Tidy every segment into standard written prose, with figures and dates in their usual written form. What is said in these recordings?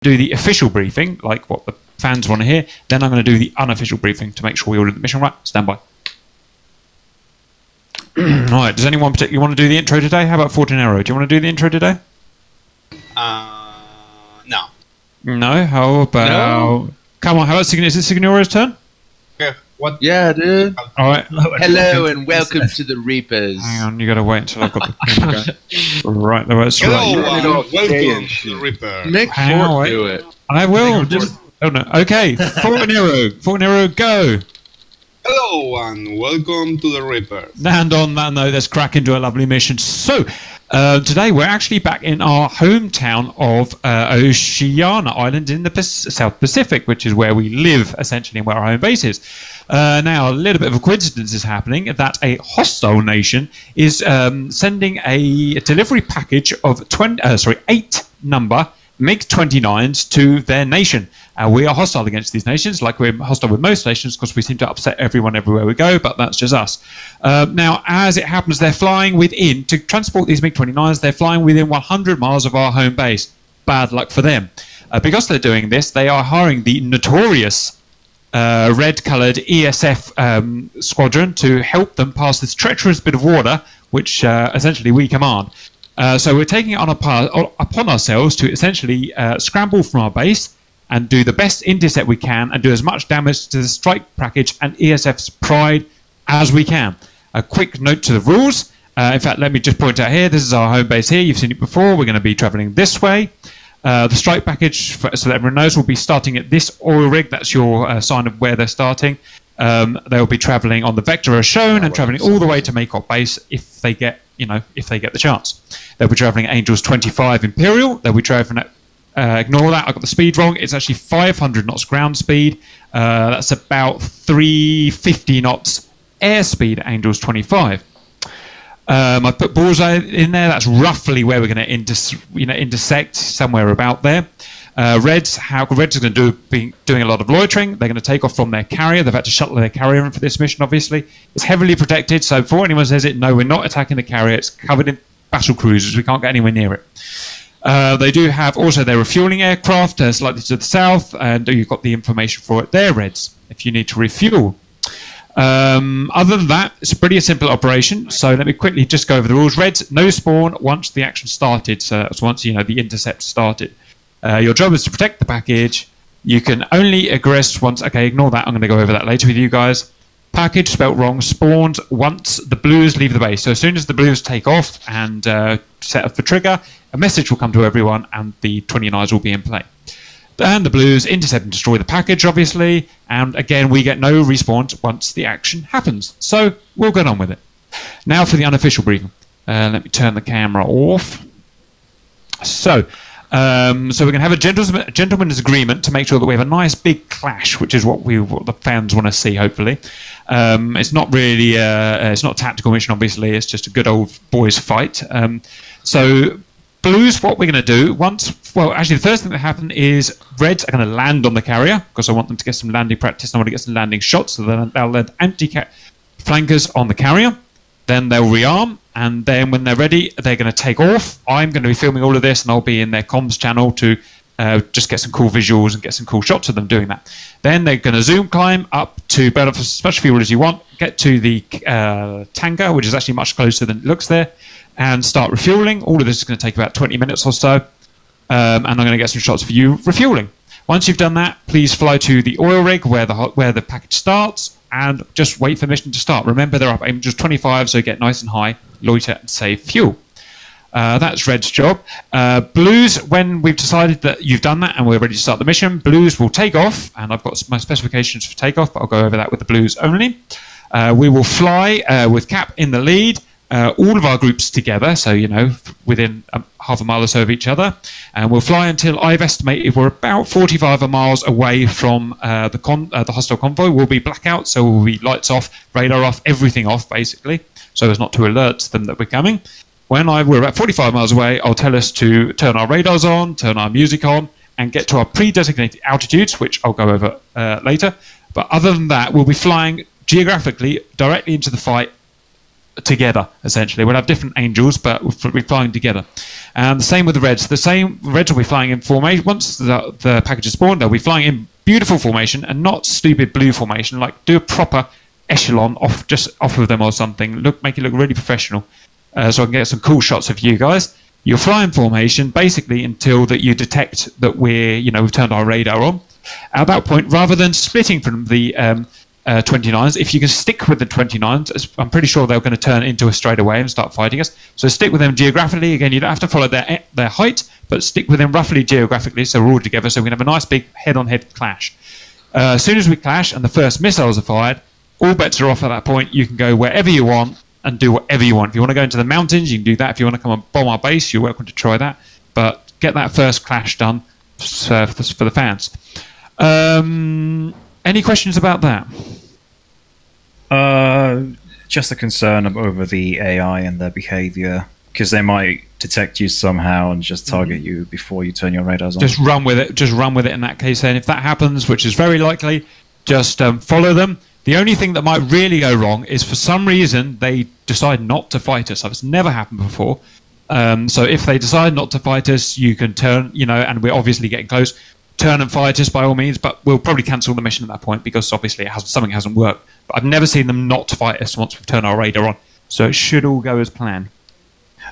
do the official briefing, like what the fans want to hear. Then I'm going to do the unofficial briefing to make sure we all do the mission right. Stand by. Alright, does anyone particularly want to do the intro today? How about Fortinero? Do you want to do the intro today? No. No? How about... No. Come on, how about is it Signoro's turn? Okay, what? Yeah, dude. Alright. Hello and welcome to the Reapers. Hang on, you gotta wait until I've got the camera going. Right, that's right. Hello, welcome to the Reaper. Make Fort do it. I will. Just... Oh no. Okay, Fortinero, go! Hello and welcome to the Reaper. And on that note, let's crack into a lovely mission. So, today we're actually back in our hometown of Oceana Island in the South Pacific, which is where we live, essentially, and where our home base is. Now, a little bit of a coincidence is happening that a hostile nation is sending a delivery package of 8 number Mig-29s to their nation. We are hostile against these nations, like we're hostile with most nations, because we seem to upset everyone everywhere we go, but that's just us. Now, as it happens, they're flying within, to transport these MiG-29s, they're flying within 100 miles of our home base. Bad luck for them. Because they're doing this, they are hiring the notorious red-coloured ESF squadron to help them pass this treacherous bit of water, which essentially we command. So we're taking it upon ourselves to essentially scramble from our base and do the best intercept we can and do as much damage to the strike package and ESF's pride as we can. A quick note to the rules. In fact, let me just point out here, this is our home base here. You've seen it before. We're going to be traveling this way. The strike package, so that everyone knows, will be starting at this oil rig. That's your sign of where they're starting. They'll be traveling on the vector as shown and traveling all the way to Maycop base if they get, if they get the chance. They'll be traveling Angels 25 Imperial. They'll be traveling at ignore that, I got the speed wrong. It's actually 500 knots ground speed. That's about 350 knots airspeed at Angels 25. I put Bullseye in there. That's roughly where we're going to intersect, somewhere about there. Reds are going to be doing a lot of loitering. They're going to take off from their carrier. They've had to shuttle their carrier in for this mission, obviously. It's heavily protected, so before anyone says it, no, we're not attacking the carrier. It's covered in battle cruisers. We can't get anywhere near it. They do have also their refueling aircraft slightly to the south, and you've got the information for it there, Reds, if you need to refuel. Other than that, it's a pretty simple operation, so let me quickly just go over the rules. Reds, no spawn once the action started, so that's once the intercept started. Your job is to protect the package. You can only aggress once. Okay, ignore that. I'm going to go over that later with you guys. Package spelt wrong. Spawned once the blues leave the base. So as soon as the blues take off and set up the trigger, a message will come to everyone and the 29s will be in play. And the blues intercept and destroy the package, obviously. And again, we get no respawns once the action happens. So we'll get on with it. Now for the unofficial briefing. Let me turn the camera off. So we're going to have a gentleman's agreement to make sure that we have a nice big clash, which is what the fans want to see, hopefully. It's not really, it's not a tactical mission, obviously. It's just a good old boys fight. So blues, what we're going to do actually the first thing that happened is Reds are going to land on the carrier because I want them to get some landing practice. I want to get some landing shots, so then they'll land anti-flankers on the carrier. Then they'll rearm, and then when they're ready, they're going to take off. I'm going to be filming all of this, and I'll be in their comms channel to just get some cool visuals and get some cool shots of them doing that. Then they're going to zoom climb up to burn up as much fuel as you want, get to the tanker, which is actually much closer than it looks there, and start refueling. All of this is going to take about 20 minutes or so, and I'm going to get some shots for you refueling. Once you've done that, please fly to the oil rig where the package starts, and just wait for the mission to start. Remember, they're up Angels 25, so get nice and high, loiter, and save fuel. That's Red's job. Blues, when we've decided that you've done that and we're ready to start the mission, Blues will take off, and I've got my specifications for takeoff, but I'll go over that with the Blues only. We will fly with Cap in the lead, all of our groups together, so within half a mile or so of each other, and we'll fly until I've estimated we're about 45 miles away from the hostile convoy. We'll be blackout, so we'll be lights off, radar off, everything off basically, so as not to alert them that we're coming. When we're about 45 miles away, I'll tell us to turn our radars on, turn our music on, and get to our pre-designated altitudes, which I'll go over later. But other than that, we'll be flying geographically directly into the fight together, essentially. We'll have different angels, but we'll be flying together. And the same with the Reds. Reds will be flying in formation. Once the package is spawned, they'll be flying in beautiful formation and not stupid blue formation. Like, do a proper echelon off of them or something. Make it look really professional, so I can get some cool shots of you guys. You'll fly in formation basically until that you detect that we've turned our radar on. At that point, rather than splitting from the 29s, if you can stick with the 29s, I'm pretty sure they're going to turn into us straight away and start fighting us. So stick with them geographically. Again, you don't have to follow their height, but stick with them roughly geographically, so we're all together, so we can have a nice big head-on-head clash. As soon as we clash and the first missiles are fired, all bets are off at that point. You can go wherever you want and do whatever you want. If you want to go into the mountains, you can do that. If you want to come and bomb our base, you're welcome to try that. But get that first clash done for the fans. Any questions about that? Just a concern over the AI and their behavior, because they might detect you somehow and just target you before you turn your radars on. Just run with it. Just run with it in that case. And if that happens, which is very likely, just follow them. The only thing that might really go wrong is for some reason they decide not to fight us. It's never happened before. So if they decide not to fight us, you can turn, and we're obviously getting close, turn and fight us by all means, but we'll probably cancel the mission at that point because obviously something hasn't worked. But I've never seen them not fight us once we've turned our radar on. So it should all go as planned.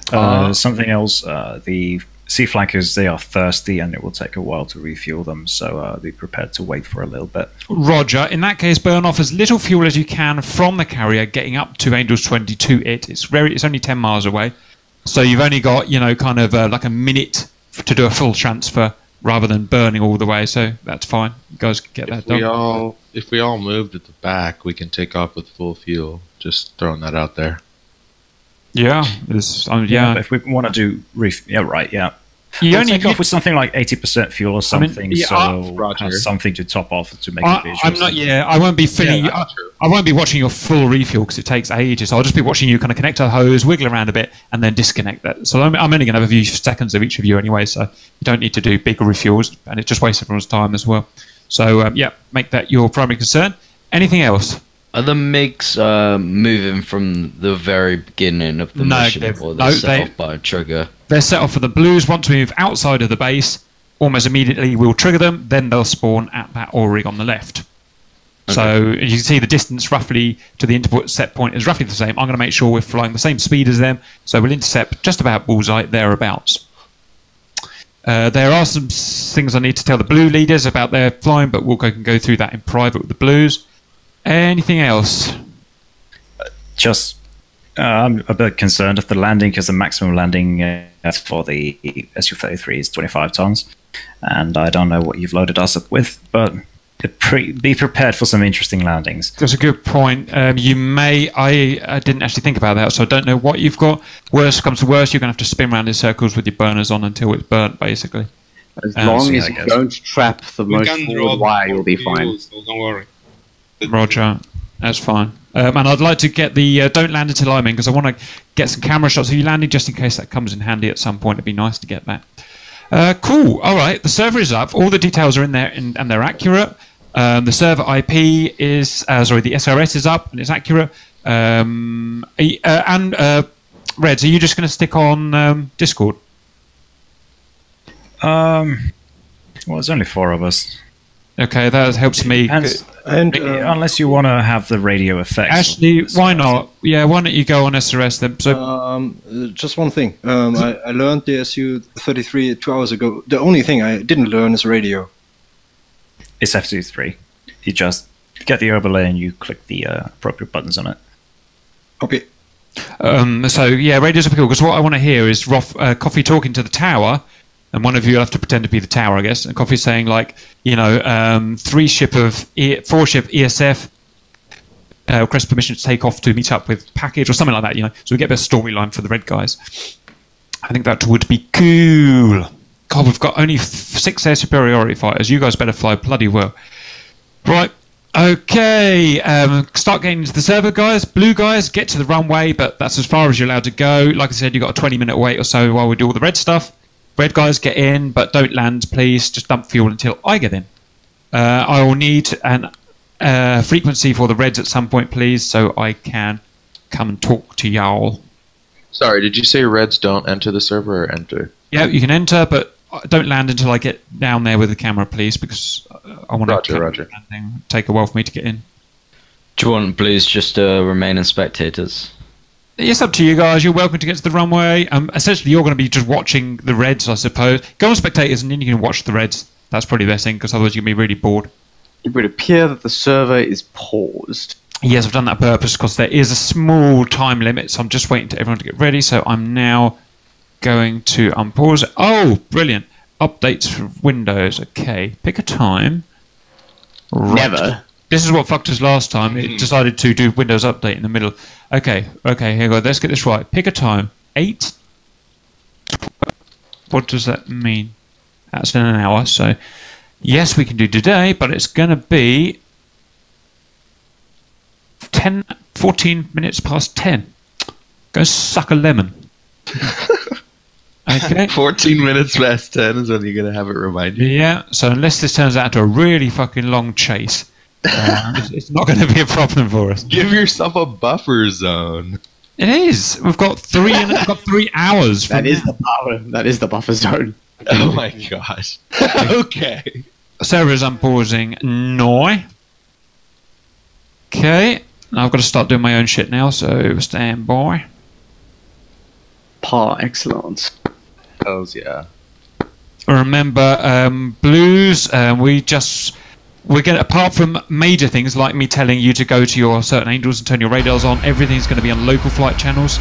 Something else, the sea flankers, they are thirsty and it will take a while to refuel them, so be prepared to wait for a little bit. Roger. In that case, burn off as little fuel as you can from the carrier getting up to Angels 20 to it. It's only 10 miles away. So you've only got, like a minute to do a full transfer rather than burning all the way, so that's fine. You guys can get that done. If we all moved at the back, we can take off with full fuel. Just throwing that out there. Yeah, yeah. If we want to do You we'll only take off with something like 80% fuel or something, so has something to top off to make it visual. I won't be filling. I won't be watching your full refuel because it takes ages. I'll just be watching you kind of connect to the hose, wiggle around a bit, and then disconnect that. So I'm only going to have a few seconds of each of you anyway, so you don't need to do big refuels, and it just wastes everyone's time as well. So make that your primary concern. Anything else? Are the MiGs moving from the very beginning of the mission, or they're set off by a trigger? They're set off for the blues. Once we move outside of the base, almost immediately we'll trigger them, then they'll spawn at that oil rig on the left. Okay. So as you can see, the distance roughly to the intercept point is roughly the same. I'm going to make sure we're flying the same speed as them, so we'll intercept just about bullseye, thereabouts. There are some things I need to tell the blue leaders about their flying, but we'll go through that in private with the blues. Anything else? I'm a bit concerned of the landing, because the maximum landing for the Su-33 is 25 tons, and I don't know what you've loaded us up with, but be prepared for some interesting landings. That's a good point. You may. I didn't actually think about that, so I don't know what you've got. Worst comes to worst, you're going to have to spin around in circles with your burners on until it's burnt, basically. As long as you don't trap the most forward wire, you'll be fine. So don't worry. Roger, that's fine. And I'd like to get the don't land until I'm in, because I want to get some camera shots of you landing, just in case that comes in handy at some point. It'd be nice to get that. Cool. All right, the server is up. All the details are in there, and they're accurate. The server IP is the SRS is up and it's accurate. Reds, are you just going to stick on Discord? Well, there's only 4 of us. Okay, that helps me. Unless you want to have the radio effects. Actually, why not? Yeah, why don't you go on SRS then? So, just one thing. I learned the Su-33 2 hours ago. The only thing I didn't learn is radio. It's F23. You just get the overlay and you click the appropriate buttons on it. Okay. So, yeah, radio's up because what I want to hear is Coffee talking to the tower. And one of you will have to pretend to be the tower, I guess. And Coffee's saying, 4-ship ESF request permission to take off to meet up with package or something like that, So we get a bit of storyline for the red guys. I think that would be cool. God, we've got only 6 air superiority fighters. You guys better fly bloody well. Right. Okay. Start getting into the server, guys. Blue guys, get to the runway, but that's as far as you're allowed to go. Like I said, you've got a 20-minute wait or so while we do all the red stuff. Red guys, get in, but don't land, please. Just dump fuel until I get in. I will need an frequency for the reds at some point, please, so I can come and talk to y'all. Sorry, did you say Reds don't enter the server or enter? Yeah, you can enter, but don't land until I get down there with the camera, please, because I want Roger. take a while for me to get in. Do you want blues just to remain as spectators? It's up to you guys. You're welcome to get to the runway. Essentially, you're going to be just watching the Reds, I suppose. Go on spectators, and then you can watch the Reds. That's probably the best thing, because otherwise you're going to be really bored. It would appear that the server is paused. Yes, I've done that on purpose, because there is a small time limit, so I'm just waiting for everyone to get ready. So I'm now going to unpause it. Oh, brilliant. Updates for Windows. Okay, pick a time. Right. Never. This is what fucked us last time. It decided to do Windows Update in the middle. Okay, here we go. Let's get this right. Pick a time. 8. What does that mean? That's in an hour. So, yes, we can do today, but it's going to be 14 minutes past 10. Go suck a lemon. Okay. 14 minutes past 10 is when you're going to have it remind you. Yeah, so unless this turns out into a really fucking long chase, it's not going to be a problem for us. Give yourself a buffer zone. It is. We've got 3 hours. That is the buffer zone. Oh my gosh. Okay. Server's unpausing now. Okay. I've got to start doing my own shit now, so stand by. Par excellence. Hells yeah. Remember, blues, we're going to, apart from major things like me telling you to go to your certain angels and turn your radars on, everything's going to be on local flight channels.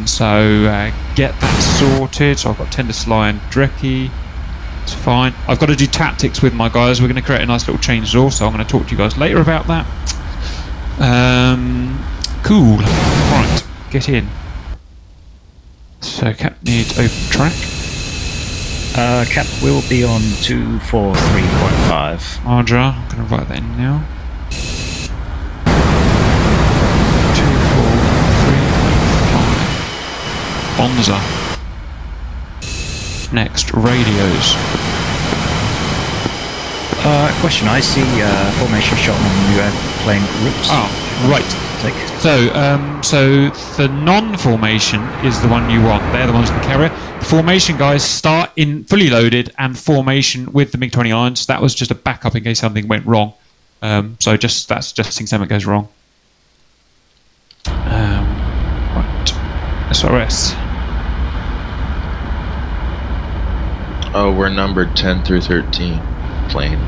So get that sorted. So I've got Tender Sly and Drecky. It's fine. I've got to do tactics with my guys. We're going to create a nice little change also. I'm going to talk to you guys later about that. Cool. Right, get in. So Cap needs open track. Cap will be on 243.5. Roger, I'm going to write that in now. 243.5. Bonza. Next, radios. Question, I see formation shot on new airplane routes. Oh, right. So the non-formation is the one you want. They're the ones in the carrier. The formation guys start in fully loaded and formation with the Mig-29s. That was just a backup in case something went wrong. So that's just in case something goes wrong. Right. SRS. Oh, we're numbered 10 through 13. Plane.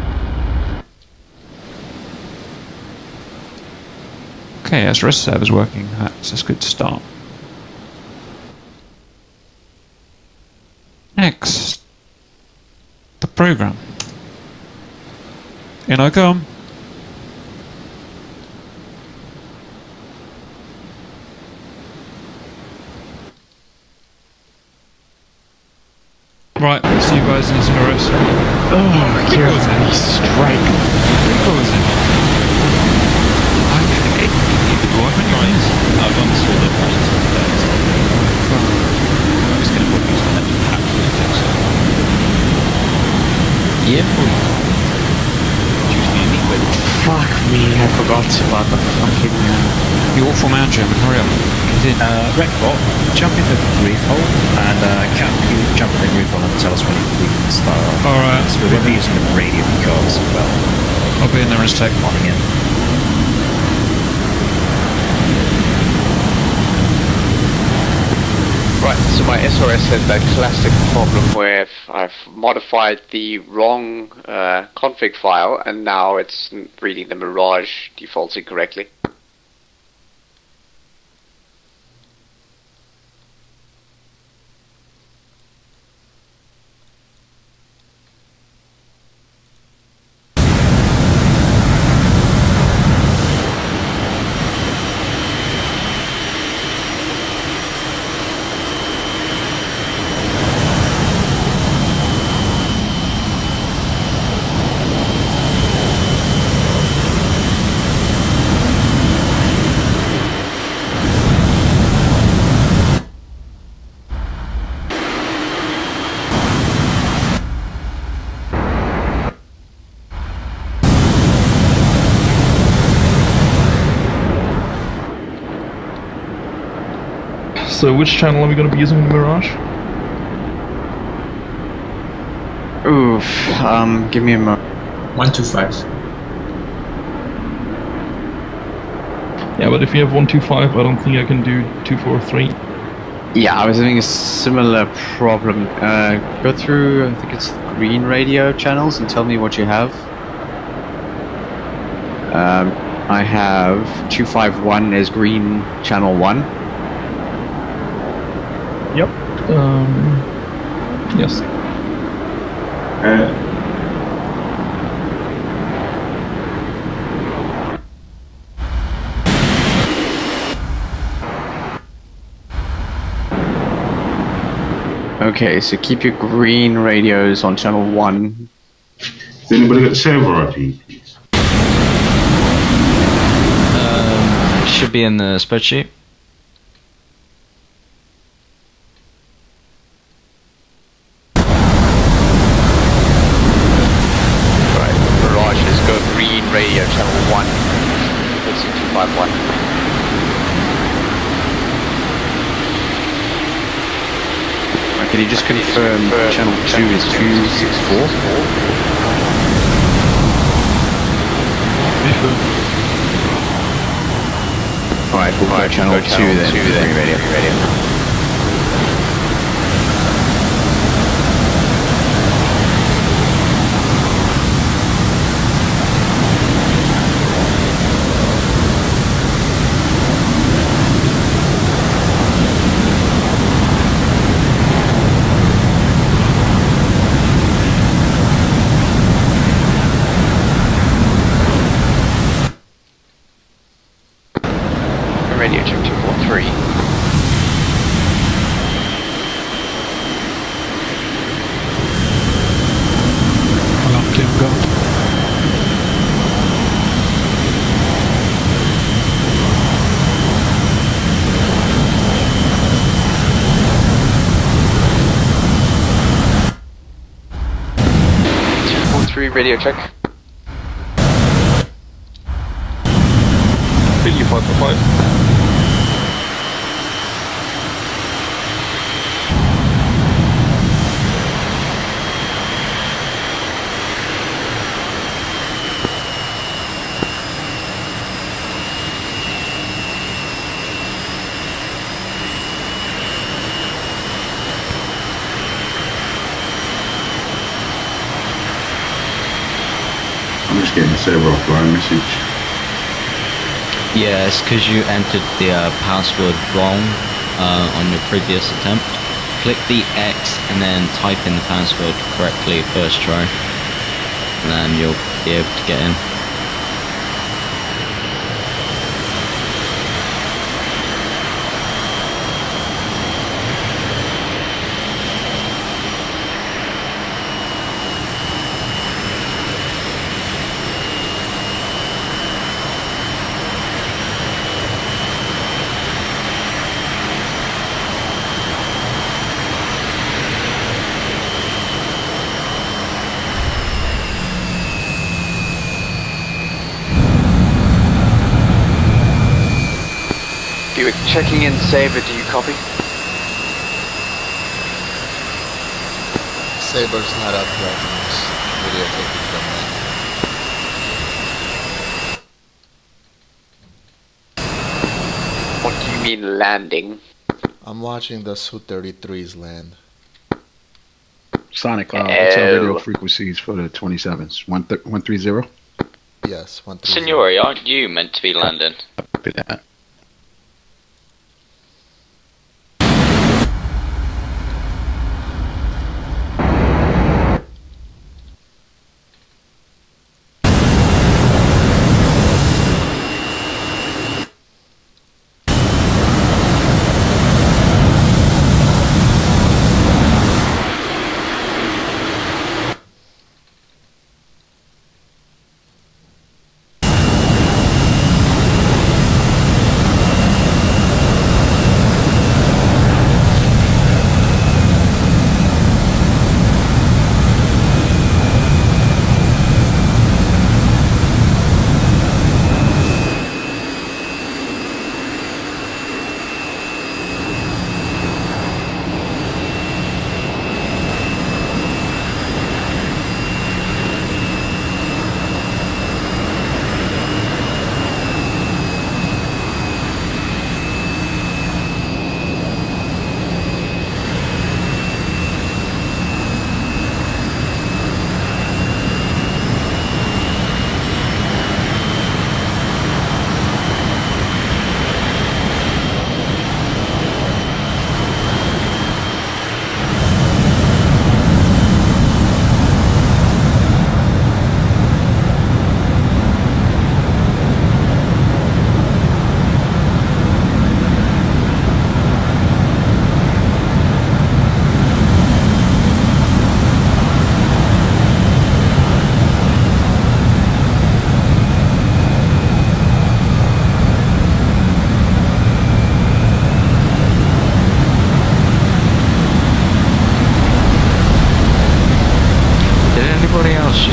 Okay, SRS server's working. That's a good start. Next, the program. In I come. Right, let's see you guys in SRS. Oh, give me strength. I've installed it right into the base. I'm just going to put these on the patch with this. Yeah, please. Choose me anyway. Fuck me, I forgot about the fucking... You awful man, German, hurry up. Get in. Redford, jump in the reef hole, and Cap, you jump in the reef hole and tell us when we can start. Alright. So we'll be using the radio cards as well. I'll be in there in a sec. On again. Right, so my SRS has that classic problem where I've modified the wrong config file and now it's reading the Mirage defaults incorrectly. So which channel are we going to be using in the Mirage? Oof, give me a moment. 125. Yeah, but if you have 125, I don't think I can do 243. Yeah, I was having a similar problem. Go through, I think it's green radio channels and tell me what you have. I have 251 as green channel 1. Yep. Yes. Okay, so keep your green radios on channel 1. Has anybody got server IP, please? Should be in the spreadsheet. Right, Mirage has got green radio channel 1. That's 251. Can you just confirm channel 2 is 264? Alright, we'll go channel 2 then. Radio. Radio check 243. Alarm clear, go. Radio check. Billy 545. I'm just getting a server offline message. Yeah, it's because you entered the password wrong on your previous attempt. Click the X and then type in the password correctly first try, and then you'll be able to get in. Buick checking in Sabre, do you copy? Sabre's not up yet. Video taking from me. What do you mean landing? I'm watching the Su-33s land. Sonic, what's our radio frequencies for the 27s? 130? Yes, 130. Signori, aren't you meant to be landing? Copy that.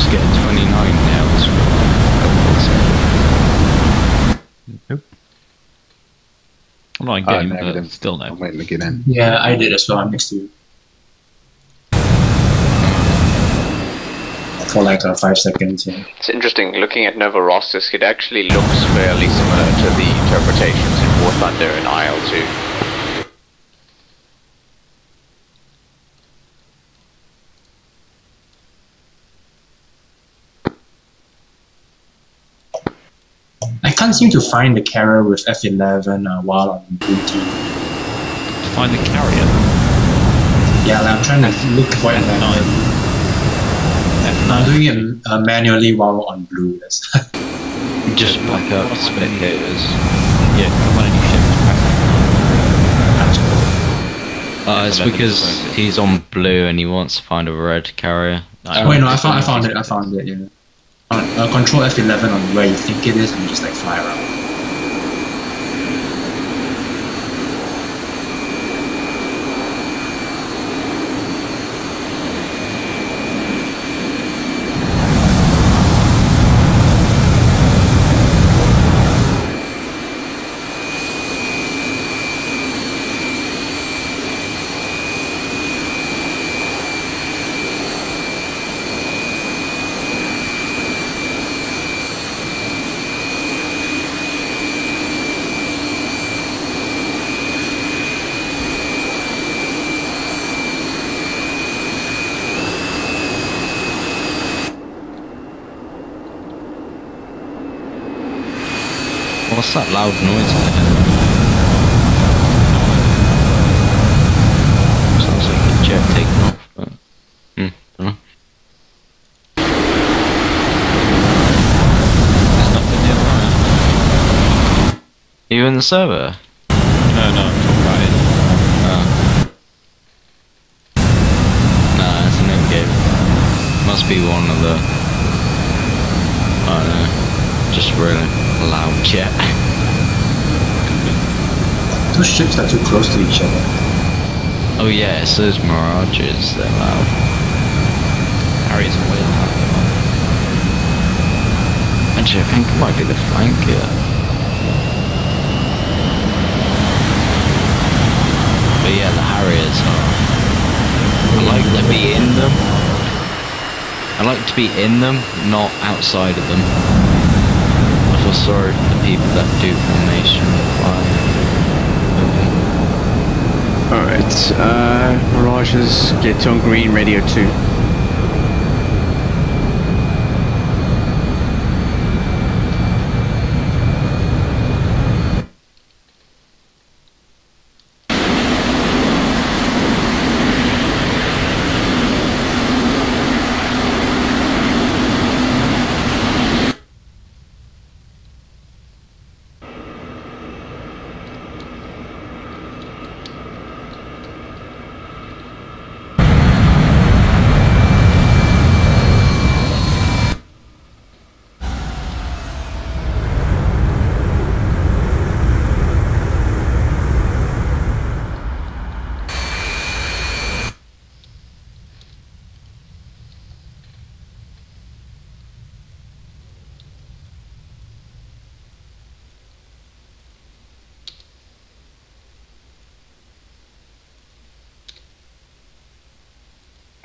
just get 29 nails. Nope. I'm not in game, no, but still no. I'm waiting to get in. Yeah, I did as well. I'm next to you. For like 5 seconds, yeah. It's interesting, looking at Novorossiysk, it actually looks fairly similar to the interpretations in War Thunder and IL-2. I can't seem to find the carrier with F11 while on blue team. To find the carrier? Yeah, like I'm trying to look for it. I'm doing it manually while on blue. Just back up spectators. Yeah, when any ships it's because he's on blue and he wants to find a red carrier. Wait, no, I found it, yeah. Control F11 on where you think it is and just like fly around. What's that loud noise in there? Sounds like a jet taking off, but... dunno. There's nothing in there. Are you in the server? No, I'm talking about it. Nah, it's an in-game. Must be one of the... I don't know. Just really loud jet. Those ships are too close to each other. Oh yeah, it's those mirages, they're loud. Harry's way loud. Actually, I think it might be the flanker. But yeah, the Harriers are... I like to be in them. I like to be in them, not outside of them. I feel sorry for the people that do formation Alright, Mirages, get on green, radio 2.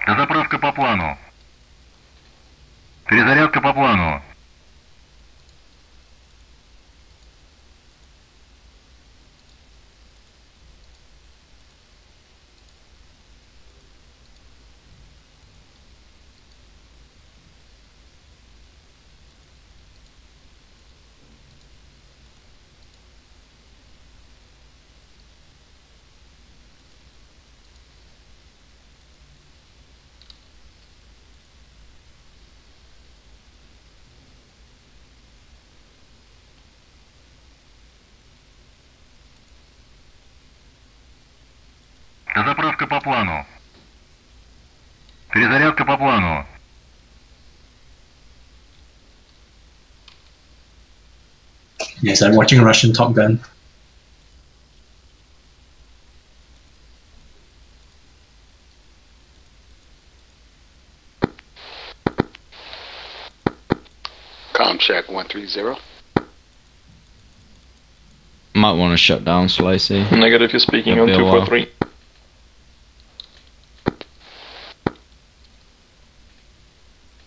Дозаправка по плану. Перезарядка по плану. Дозаправка по плану. Перезарядка по плану. Yes, I'm watching Russian Top Gun. Com check 130. Might want to shut down Slicey. Negative, you're speaking on 243.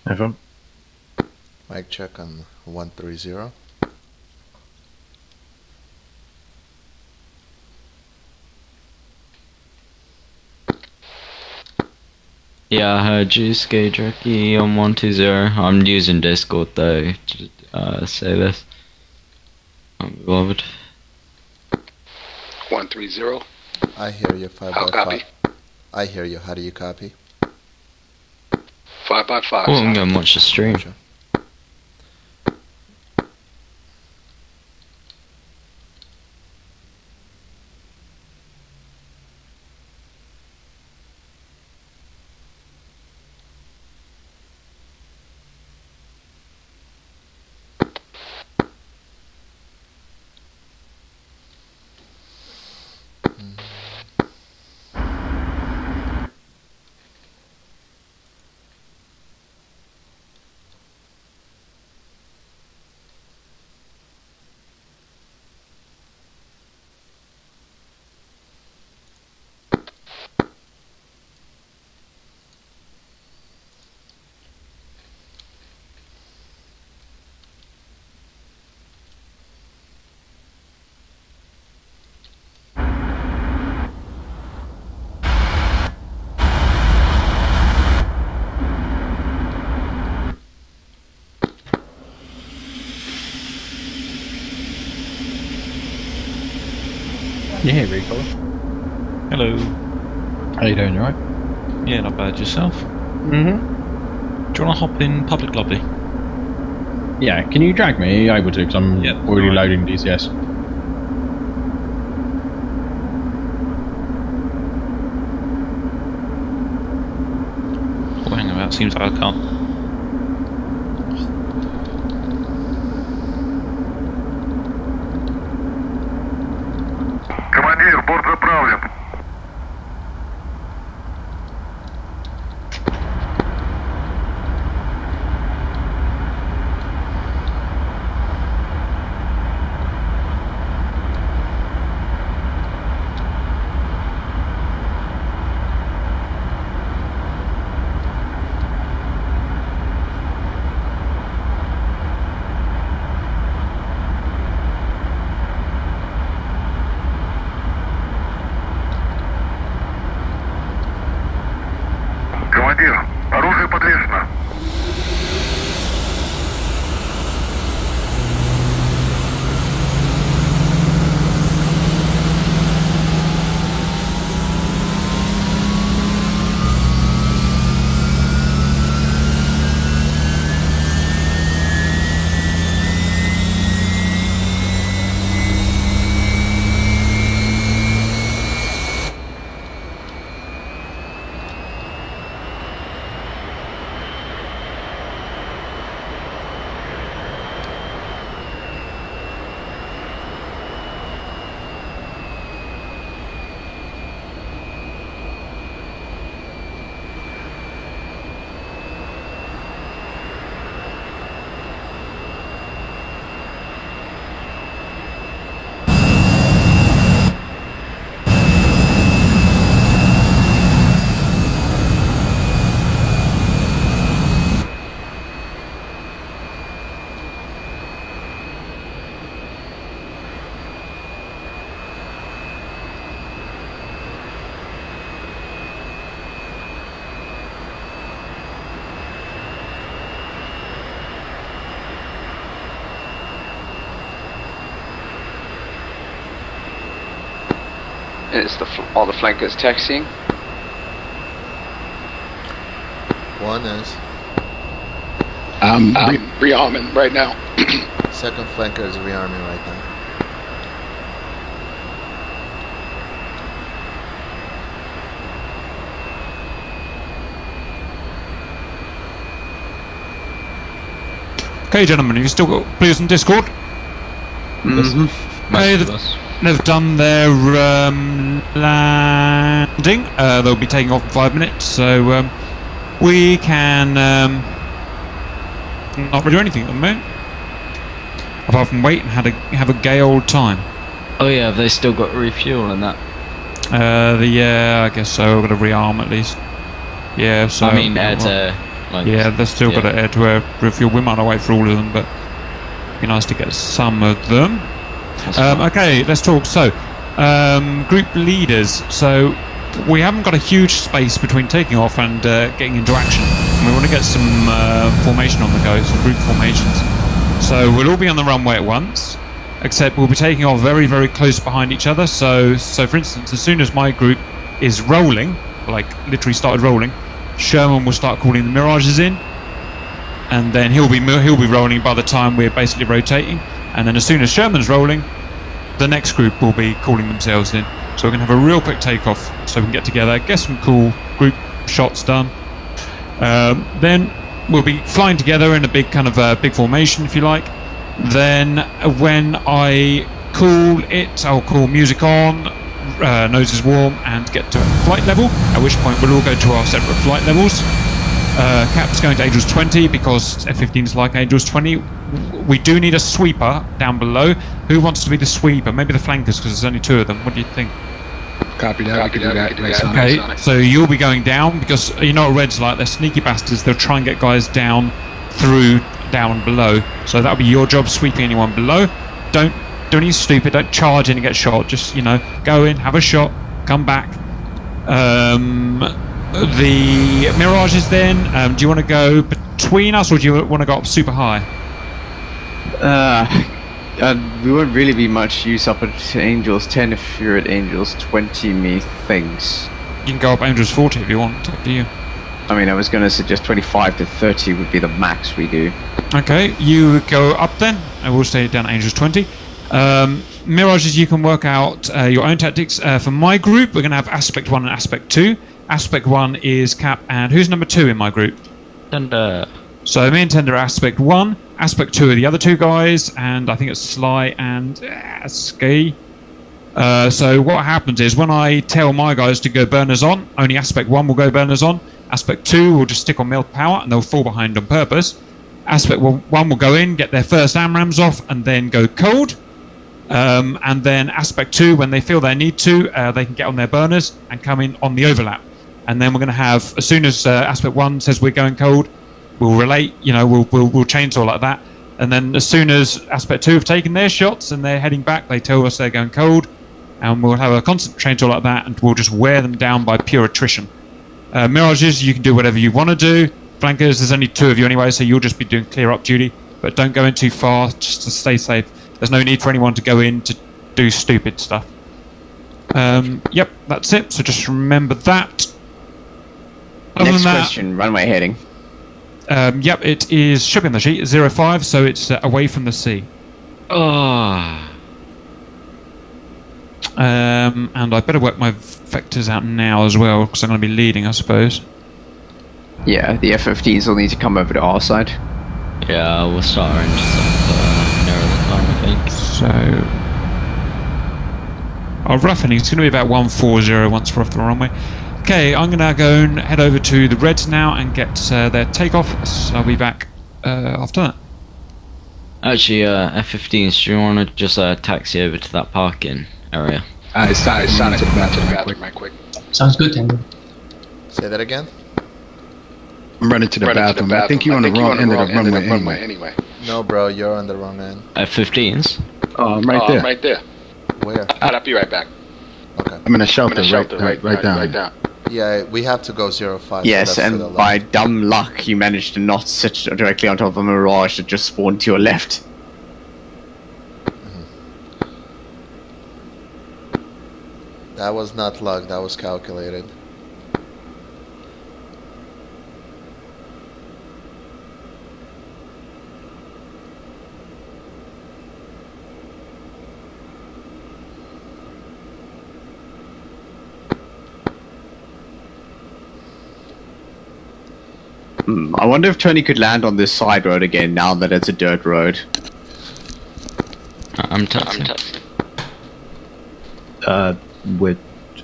Everyone? Mic check on 130. Yeah, I heard you, Skadreki on 120. I'm using Discord though to say this. I'm bothered. 130. I hear you. 5 How by copy? 5. I hear you. How do you copy? 5 by 5. Oh, I'm going to watch the stream. Roger. Yeah, Rico. Hello. How you doing, you alright? Yeah, not bad. Yourself? Mm-hmm. Do you want to hop in public lobby? Yeah, can you drag me? Are you able to? Because I'm already loading DCS. Oh, hang about. Seems like I can't. Командир, борт заправлен. Командир, оружие подвешено. It's all the flankers taxiing. One is. I'm rearming right now. Second flanker is rearming right now. Okay, gentlemen, have you still got players on Discord? Mm-hmm. Okay, they've done their landing. They'll be taking off in 5 minutes, so we can not really do anything at the moment. apart from wait and have a gay old time. Oh yeah, have they still got refuel and that? Yeah, I guess so. I've got to rearm at least. Yeah, so... I mean, air to air. Like, yeah, they've still got an air to air refuel. We might not wait for all of them, but it'd be nice to get some of them. Okay, let's talk. So, group leaders. So, we haven't got a huge space between taking off and getting into action. We want to get some formation on the go, some group formations. So, we'll all be on the runway at once, except we'll be taking off very, very close behind each other. So for instance, as soon as my group is rolling, like literally started rolling, Sherman will start calling the Mirages in, and then he'll be rolling by the time we're basically rotating. And then as soon as Sherman's rolling, the next group will be calling themselves in. So we're going to have a real quick takeoff so we can get together, get some cool group shots done. Then we'll be flying together in a big kind of big formation, if you like. Then when I call it, I'll call music on, noses warm, and get to flight level, at which point we'll all go to our separate flight levels. Cap's going to Angels 20 because F-15's like Angels 20. We do need a sweeper down below. Who wants to be the sweeper? Maybe the flankers, because there's only 2 of them. What do you think? Copy that. We can do that. Okay, so you'll be going down because you know what Red's like. They're sneaky bastards. They'll try and get guys down below. So that'll be your job, sweeping anyone below. Don't do anything stupid. Don't charge in and get shot. Just, you know, go in, have a shot, come back. The Mirages then, do you want to go between us or do you want to go up super high? We won't really be much use up at Angels 10 if you're at Angels 20, methinks. You can go up Angels 40 if you want, it's up to you. I mean, I was going to suggest 25 to 30 would be the max we do. Okay, you go up then, and we'll stay down at Angels 20. Mirages, you can work out your own tactics. For my group, we're going to have Aspect 1 and Aspect 2. Aspect 1 is Cap, and who's number 2 in my group? Tender. So me and Tender are Aspect 1. Aspect 2 are the other 2 guys, and I think it's Sly and Ski. So what happens is when I tell my guys to go burners on, only Aspect 1 will go burners on. Aspect 2 will just stick on melt power and they'll fall behind on purpose. Aspect 1 will go in, get their first AMRAMs off and then go cold. And then Aspect 2, when they feel they need to, they can get on their burners and come in on the overlap. And then we're going to have, as soon as Aspect 1 says we're going cold, we'll relate, you know, we'll chainsaw like that. And then as soon as Aspect 2 have taken their shots and they're heading back, they tell us they're going cold. And we'll have a constant chainsaw like that and we'll just wear them down by pure attrition. Mirages, you can do whatever you want to do. Flankers, there's only 2 of you anyway, so you'll just be doing clear up duty. But don't go in too far, just to stay safe. There's no need for anyone to go in to do stupid stuff. Yep, that's it. So just remember that. Next question, runway heading. Yep, it is, should be on the sheet, 05, so it's away from the sea. And I better work my vectors out now as well, because I'm going to be leading, I suppose. Yeah, the F-15s will need to come over to our side. Yeah, we'll start our engines up nearer the time, I think. So... our roughing is going to be about 140 once we're off the runway. Okay, I'm going to go and head over to the Reds now and get their takeoff, so I'll be back after that. Actually, F-15s, do you want to just taxi over to that parking area? It's Sonic to the bathroom right quick. Sounds good, Tango. Say that again? I'm running to the bathroom. I think you're on the wrong end of the runway anyway. No, bro, you're on the wrong end. F-15s? Oh, I'm right there. Where? I'll be right back. Okay. I'm in a shelter, right down. Yeah, we have to go 05. Yes, so and by dumb luck, you managed to not sit directly on top of a Mirage that just spawned to your left. That was not luck, that was calculated. I wonder if Tony could land on this side road again now that it's a dirt road. I'm touching. Are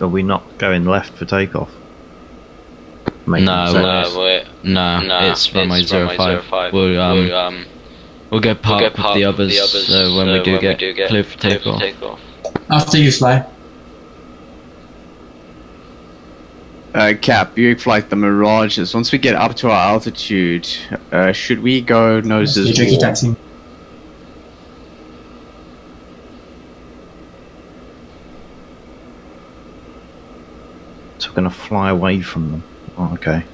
we not going left for takeoff? No, it's runway 05. We'll We'll go park with the others, so when we do get cleared for takeoff. After you fly. Cap, you flight the Mirages. Once we get up to our altitude, should we go noses Tricky taxi. So we're going to fly away from them. Oh, okay.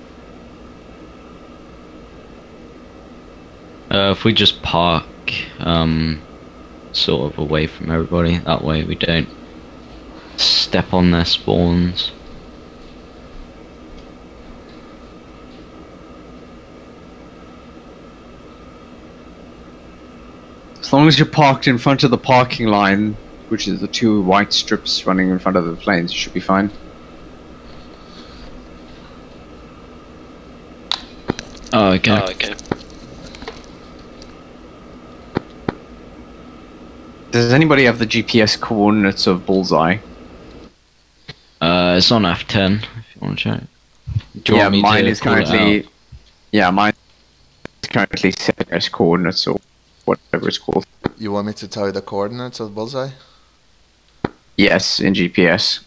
If we just park, sort of away from everybody, that way we don't step on their spawns. As long as you're parked in front of the parking line, which is the two white strips running in front of the planes, you should be fine. Oh, okay. Does anybody have the GPS coordinates of Bullseye? It's on F10, if you want to check. Yeah, mine is currently... Yeah, mine is currently set as coordinates or whatever it's called. You want me to tell you the coordinates of Bullseye? Yes, in GPS.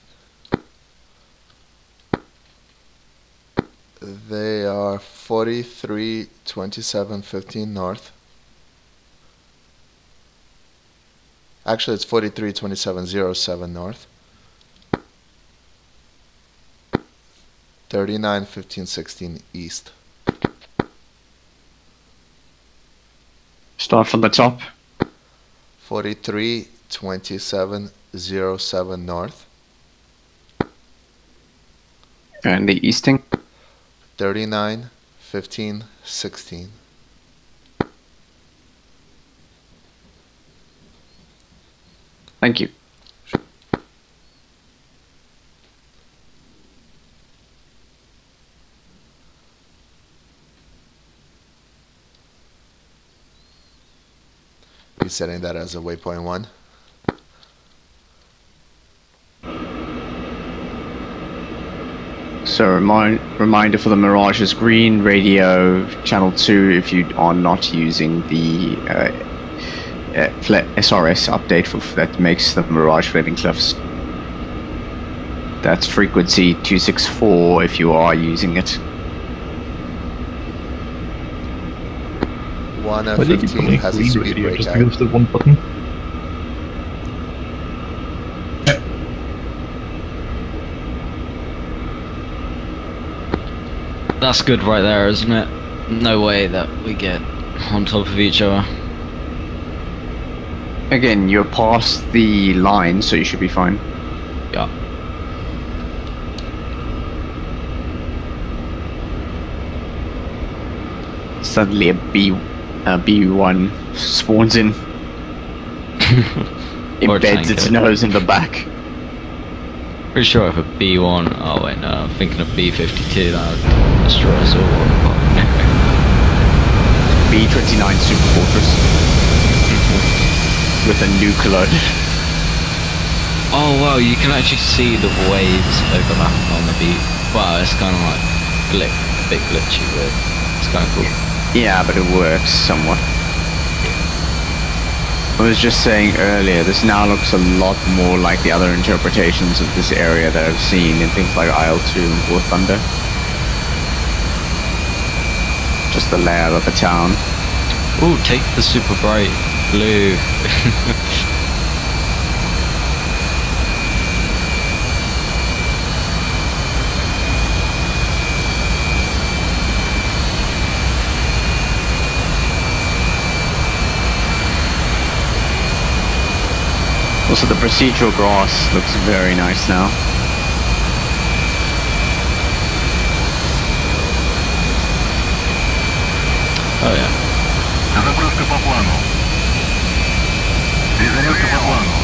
They are 43, 27, 15 north. Actually, it's 43, 27, 07 north. 39, 15, 16 east. Start from the top. 43, 27, 07 north. And the easting? 39, 15, 16. Thank you. Be setting that as a waypoint 1. So reminder for the Mirages, green radio channel 2 if you are not using the SRS update that makes the Mirage Floating Cliffs. That's frequency 264 if you are using it. 1F15 has a speed break just because of the one button. That's good right there, isn't it? No way that we get on top of each other. Again, you're past the line, so you should be fine. Yeah. Suddenly a B1 spawns in. Embeds its nose in the back. Pretty sure if a B1... Oh wait, no, I'm thinking of B52, that would destroy us all. B-29 Super Fortress. With a nuke load. Oh wow, you can actually see the waves overlapping on the beat. Wow, it's kind of like bit glitchy, but it's kind of cool. Yeah, but it works somewhat. I was just saying earlier, this now looks a lot more like the other interpretations of this area that I've seen in things like IL-2 and War Thunder. Just the layout of the town. Ooh, take the super bright blue. Also, the procedural grass looks very nice now. Oh yeah. Загрузка по плану. Перезарядка по плану.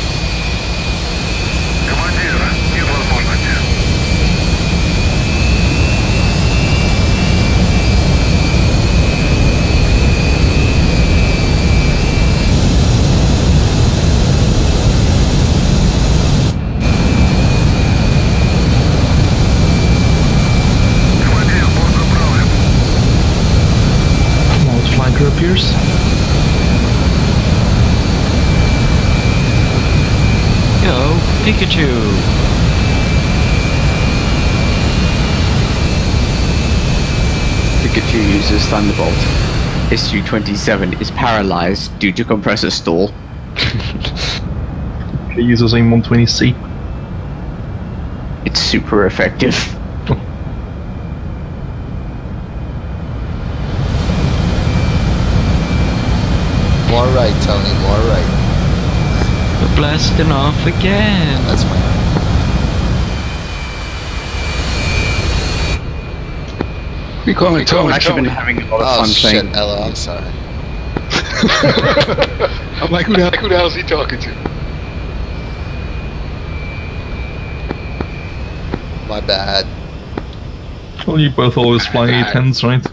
Командир, нет возможности. Flanker appears. Pikachu! Pikachu uses Thunderbolt. SU-27 is paralyzed due to compressor stall. It uses a 120C. It's super effective. More right, Tony, more right. We're blasting off again. That's fine. We call it Tony. I've actually been having a lot of fun shit, playing. Ella, I'm sorry. I'm like, who the hell is he talking to? My bad. Well, you both always fly A10s, right?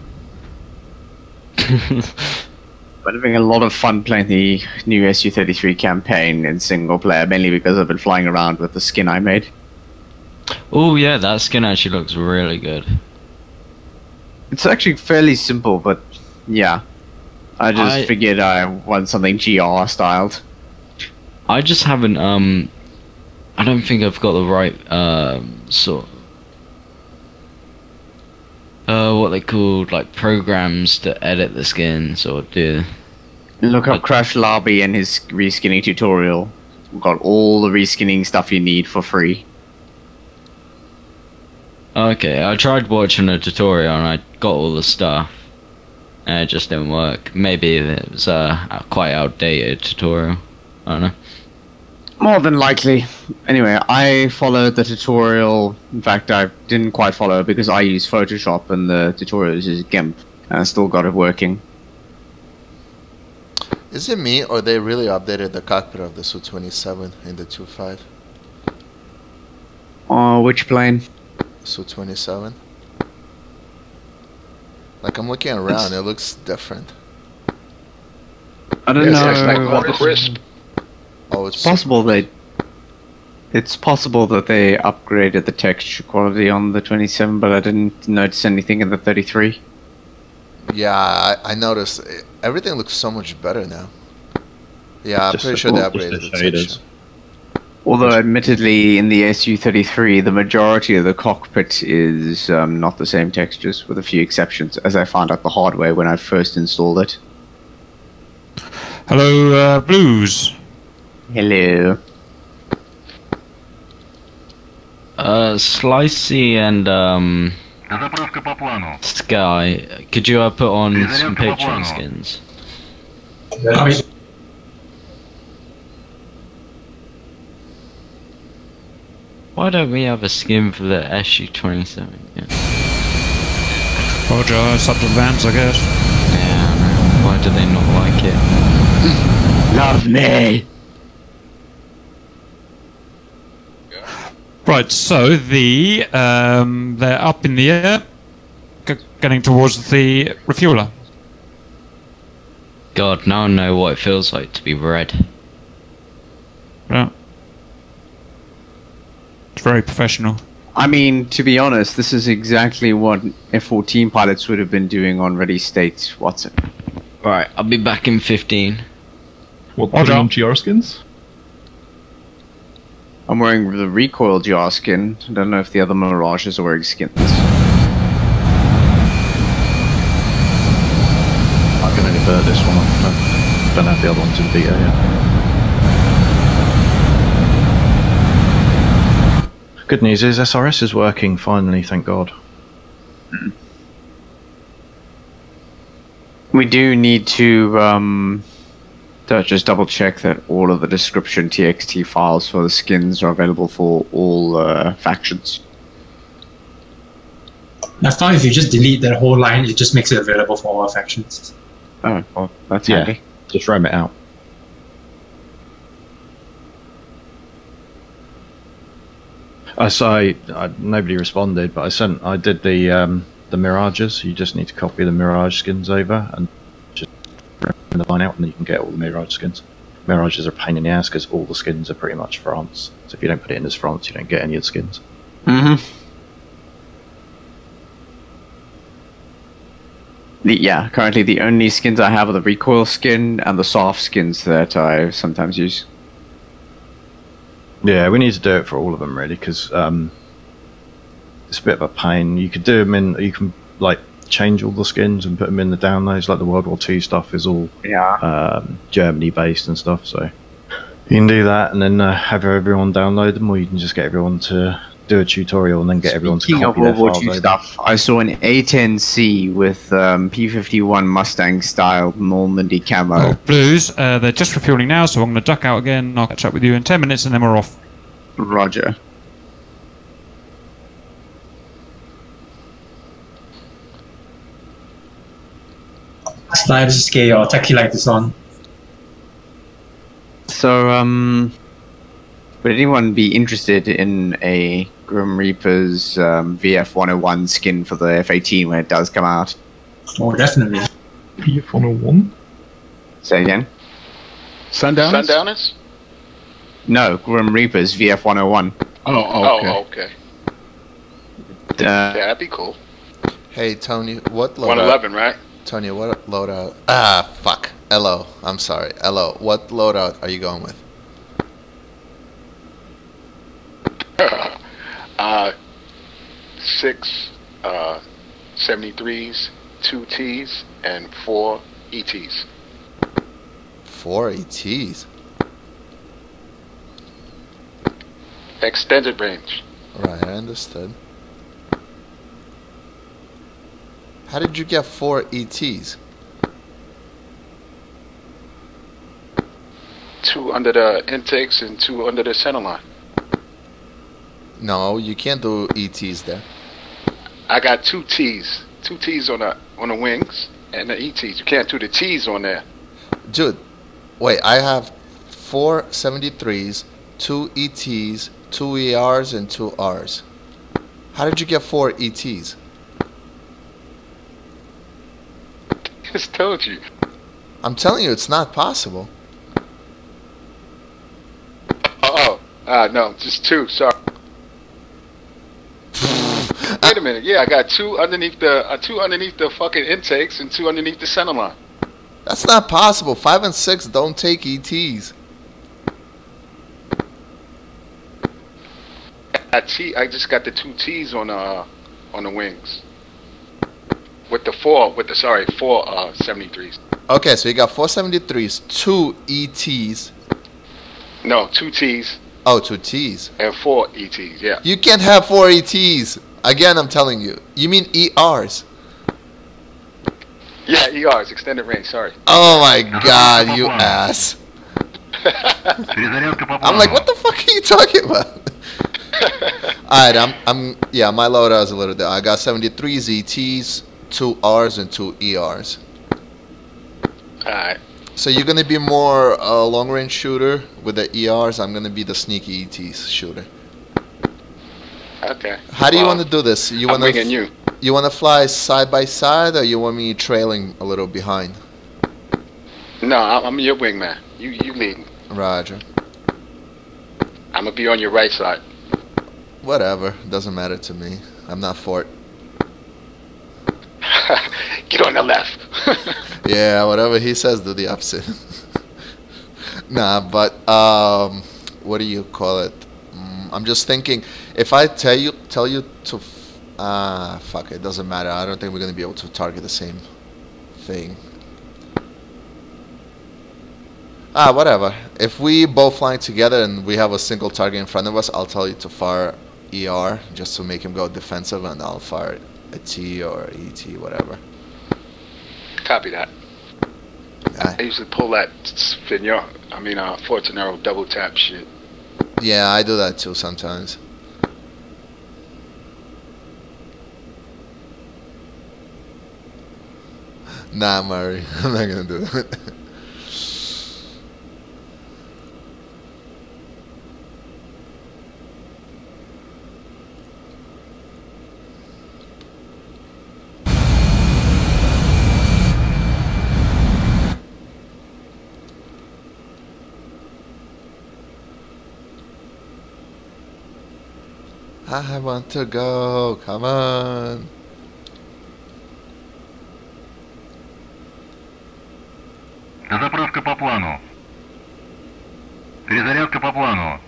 But having a lot of fun playing the new SU-33 campaign in single player, mainly because I've been flying around with the skin I made. Oh yeah, that skin actually looks really good. It's actually fairly simple, but yeah. I just figured I want something GR styled. I just haven't, I don't think I've got the right, sort what they called, like, programs to edit the skins, or do... Look up Crash Lobby and his reskinning tutorial. We've got all the reskinning stuff you need for free. Okay, I tried watching a tutorial and I got all the stuff. And it just didn't work. Maybe it was a quite outdated tutorial. I don't know. More than likely. Anyway, I followed the tutorial. In fact, I didn't quite follow it because I use Photoshop and the tutorial uses GIMP. And I still got it working. Is it me, or they really updated the cockpit of the Su-27 in the 2.5? Which plane? Su-27. Like, I'm looking around, it looks different. I don't know. It's like more crisp. Oh, it's possible they... It's possible that they upgraded the texture quality on the 27, but I didn't notice anything in the 33. Yeah, I noticed. Everything looks so much better now. Yeah, I'm pretty sure they upgraded the texture. Although, admittedly, in the SU-33, the majority of the cockpit is not the same textures, with a few exceptions, as I found out the hard way when I first installed it. Hello, Blues. Hello. Slicey and, Sky, could you put on some Patreon skins? Why don't we have a skin for the SU-27? Yeah. Roger, subject vans, I guess. Yeah, why do they not like it? Love me! Right, so they're up in the air, getting towards the refueler. God, now I know what it feels like to be red. Yeah. It's very professional. I mean, to be honest, this is exactly what F-14 pilots would have been doing on ready state. What's it? Right, I'll be back in 15. What, putting on GR skins? I'm wearing the recoil GR skin. I don't know if the other Mirages are wearing skins. I can only burn this one. I don't have the other ones in beta yet. Good news is SRS is working finally, thank God. We do need to just double check that all of the description TXT files for the skins are available for all factions. I found if you just delete that whole line, it just makes it available for all factions. Oh, well, that's handy. Just roam it out. I saw nobody responded, but I did the Mirages. You just need to copy the Mirage skins over and just rip the line out, and then you can get all the Mirage skins. Mirages are a pain in the ass because all the skins are pretty much France. So if you don't put it in as France, you don't get any of the skins. Yeah, currently the only skins I have are the recoil skin and the soft skins that I sometimes use. Yeah, we need to do it for all of them really, because it's a bit of a pain. You could do them in. You can like change all the skins and put them in the downloads. Like the World War II stuff is all Germany based and stuff. So you can do that and then have everyone download them, or you can just get everyone to do a tutorial and then get everyone to copy their files over. Stuff, I saw an A10C with P51 Mustang style Normandy camo. Oh, Blues, they're just refueling now, so I'm going to duck out again. I'll catch up with you in 10 minutes and then we're off. Roger. Sniper, just get your taxi light is on. So, would anyone be interested in a Grim Reaper's VF101 skin for the F-18 when it does come out? Oh, definitely. VF101? Say again? Sundowners? Sundowners? No, Grim Reaper's VF101. Oh, okay. Yeah, that'd be cool. Hey, Tony, what loadout? 111, right? Tony, what loadout? Ah, fuck. LO. I'm sorry. LO. What loadout are you going with? 6 73s, 2 Ts, and 4 ETs. 4 ETs? Extended range. Right, I understood. How did you get 4 ETs? 2 under the intakes and 2 under the centerline. No, you can't do ETs there. I got 2 Ts. 2 Ts on the wings and the ETs. You can't do the Ts on there. Dude, wait, I have 4 73s, 2 ETs, 2 ERs, and 2 Rs. How did you get 4 ETs? Just told you. I'm telling you, it's not possible. No, just 2. Sorry. Wait a minute. Yeah, I got 2 underneath the fucking intakes and 2 underneath the centerline. That's not possible. 5 and 6 don't take ETs. I just got the 2 Ts on the wings. With the 4 73s. Okay, so you got 4 73s, 2 ETs. No, 2 Ts. Oh, 2 Ts. And 4 ETs, yeah. You can't have 4 ETs. Again, I'm telling you. You mean ERs? Yeah, ERs, extended range, sorry. Oh my god, you ass. I'm like, what the fuck are you talking about? Alright, yeah, my loadout is a little bit. I got 73 ETs, 2 Rs, and 2 ERs. Alright. So you're gonna be more long range shooter with the ERs. I'm gonna be the sneaky ETs shooter. Okay. How do you want to do this? You I'm want winging you. You want to fly side by side, or you want me trailing a little behind? No, I'm your wingman. You leading. Roger. I'm gonna be on your right side. Whatever, doesn't matter to me. I'm not Fort. Get on the left. Yeah, whatever he says, do the opposite. Nah, but what do you call it? I'm just thinking, if I tell you to, fuck it, doesn't matter. I don't think we're gonna be able to target the same thing. Whatever. If we both flying together and we have a single target in front of us, I'll tell you to fire ER just to make him go defensive, and I'll fire a T or ET, whatever. Copy that. I usually pull that Fortunero double tap shit. Yeah, I do that too sometimes. Nah, Murray, I'm not gonna do that. I want to go, come on. Дозаправка по плану. Перезарядка по плану.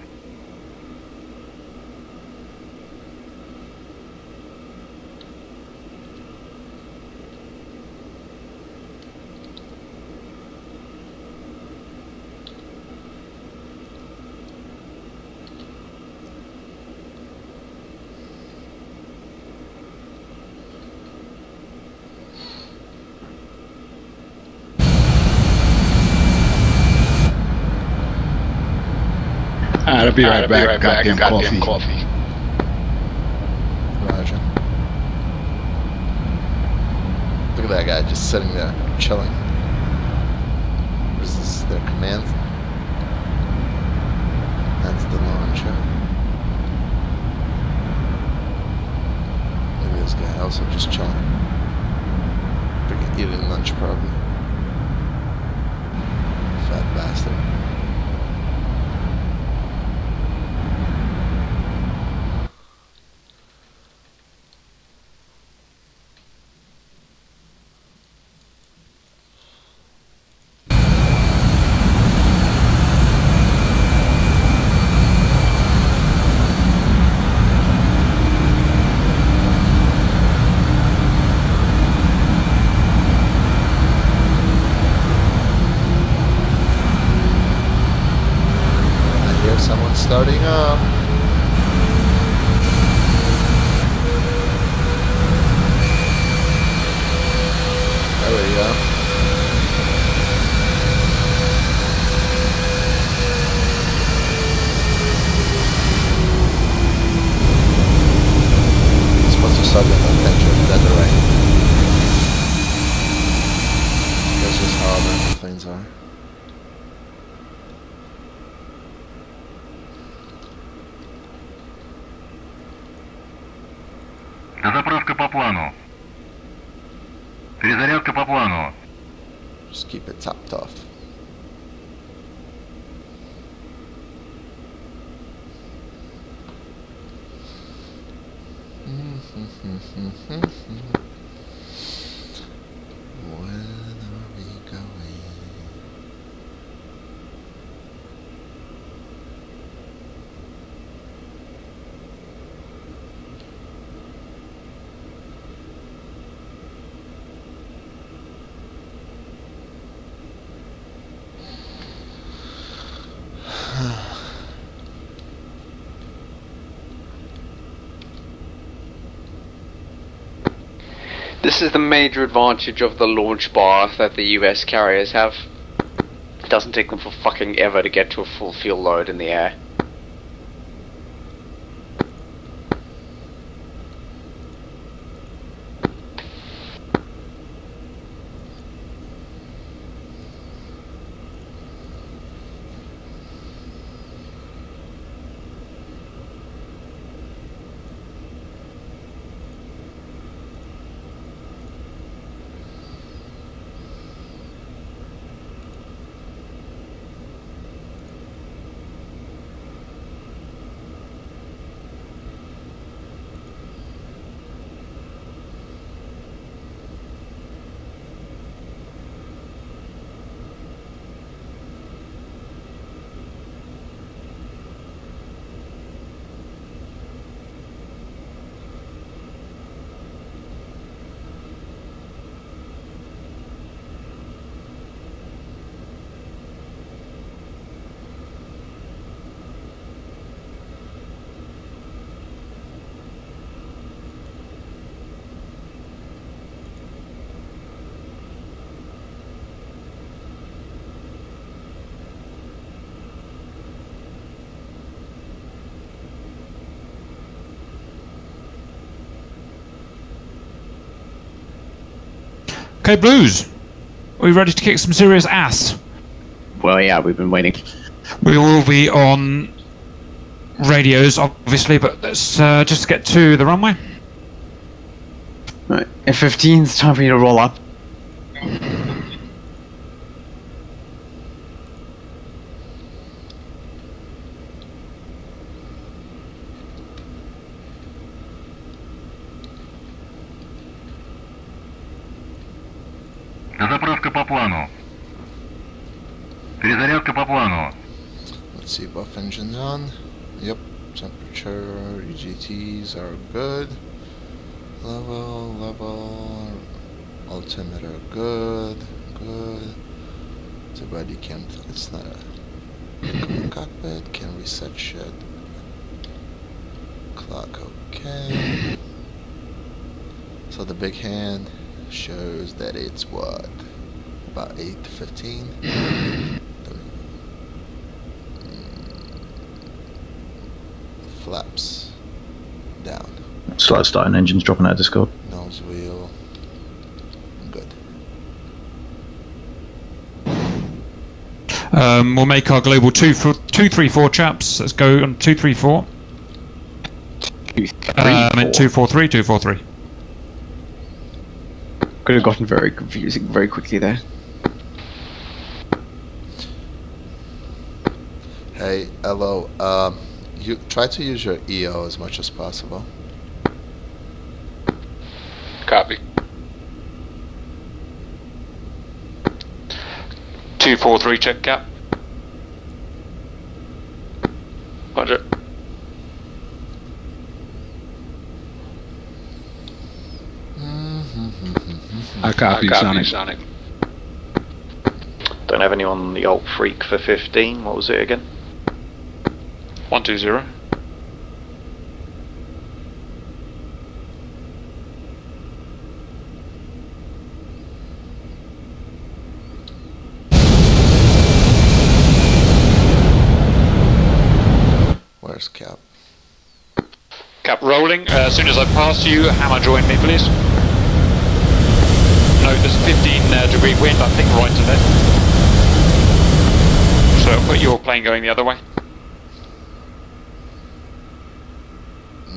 I'll be right back. Goddamn coffee. Roger. Look at that guy just sitting there, chilling. This is their command. That's the launcher. Look at this guy also just chilling. Freaking eating lunch probably. Fat bastard. Starting up. There we go. It's supposed to start with attention, that's right. That's just how the things are. Заправка по плану. Перезарядка по плану. Just keep it topped off. When are we going? This is the major advantage of the launch bar that the US carriers have. It doesn't take them for fucking ever to get to a full fuel load in the air. Okay, Blues. Are we ready to kick some serious ass? Well, yeah, we've been waiting. We will be on radios, obviously, but let's just get to the runway. Right. F-15, it's time for you to roll up. Заправка по плану. Перезарядка по плану. Let's see, buff engines on. Yep, temperature, EGTs are good. Level, altimeter, good. It's a body cam, it's not a cockpit, can reset shit. Clock, okay. So the big hand shows that it's what? About 8 to 15? flaps down. Starting engines dropping out of Discord. Nose wheel. Good. We'll make our global 234 chaps. Let's go on 234. I meant 243, 243. Could have gotten very confusing very quickly there. Hey, hello. You try to use your EO as much as possible. Copy. 243 check cap. Roger. I copy, Sonic. Don't have anyone on the alt freak for 15. What was it again? 120. Where's Cap? Cap rolling. As soon as I pass you, hammer join me, please. No, there's a 15-degree wind, I think, right to left. So put your plane going the other way.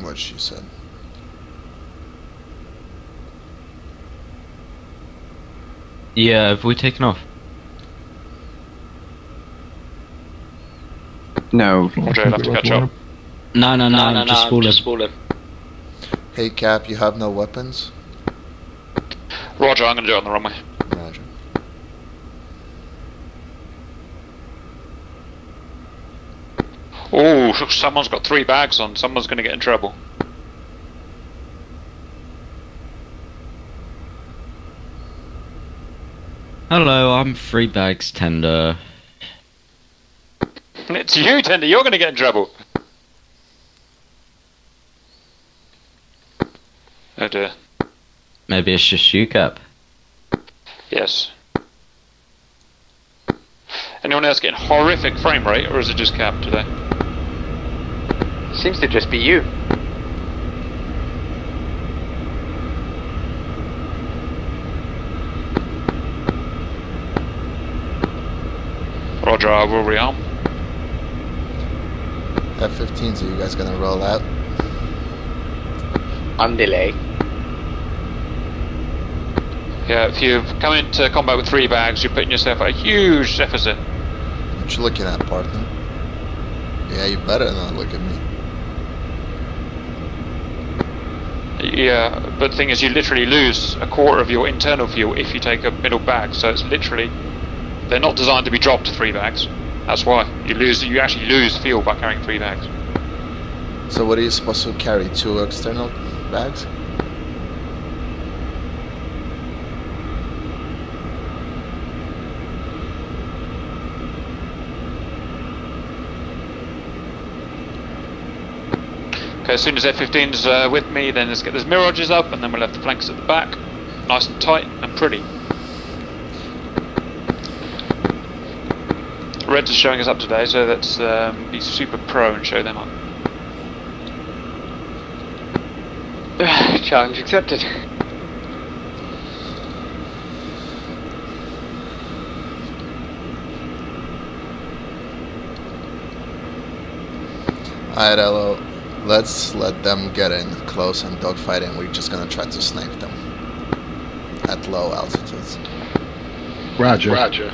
What she said. Yeah, have we taken off? No. Roger, I'll have to catch up. No, I'm just spooling. Hey Cap, you have no weapons? Roger, I'm going to do it on the runway. Roger. Oh, someone's got 3 bags on. Someone's going to get in trouble. Hello, I'm 3 bags tender. It's you, Tender. You're going to get in trouble. Oh dear. Maybe it's just you, Cap. Yes. Anyone else getting horrific frame rate, or is it just Cap today? Seems to just be you. Roger, I will rearm. F-15s, are you guys gonna roll out? On delay. Yeah, if you come into combat with 3 bags, you're putting yourself at a huge deficit. What you looking at, partner? Yeah, you better not look at me. Yeah, but the thing is, you literally lose a quarter of your internal fuel if you take a middle bag. So it's literally, they're not designed to be dropped to 3 bags. That's why you actually lose fuel by carrying 3 bags. So what are you supposed to carry? 2 external bags? Okay, as soon as F-15's with me, then let's get those mirages up, and then we'll have the flanks at the back, nice and tight and pretty. Reds is showing us up today, so let's be super pro and show them up. Challenge accepted. Alright, hello. Let's let them get in close and dogfight, and we're just gonna try to snipe them at low altitudes. Roger. Roger.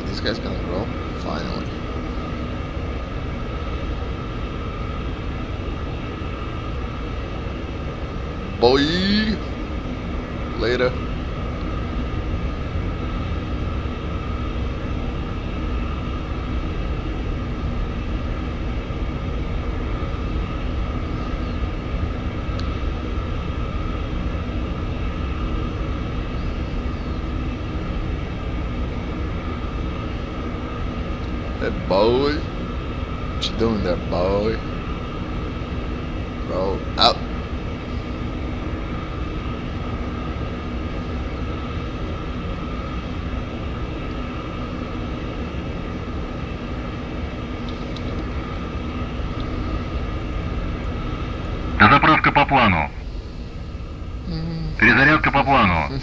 This guy's gonna roll, finally. boy. Later. Hey, boy. What you doing there, boy? Roll out. Дозаправка по плану. Перезарядка по плану.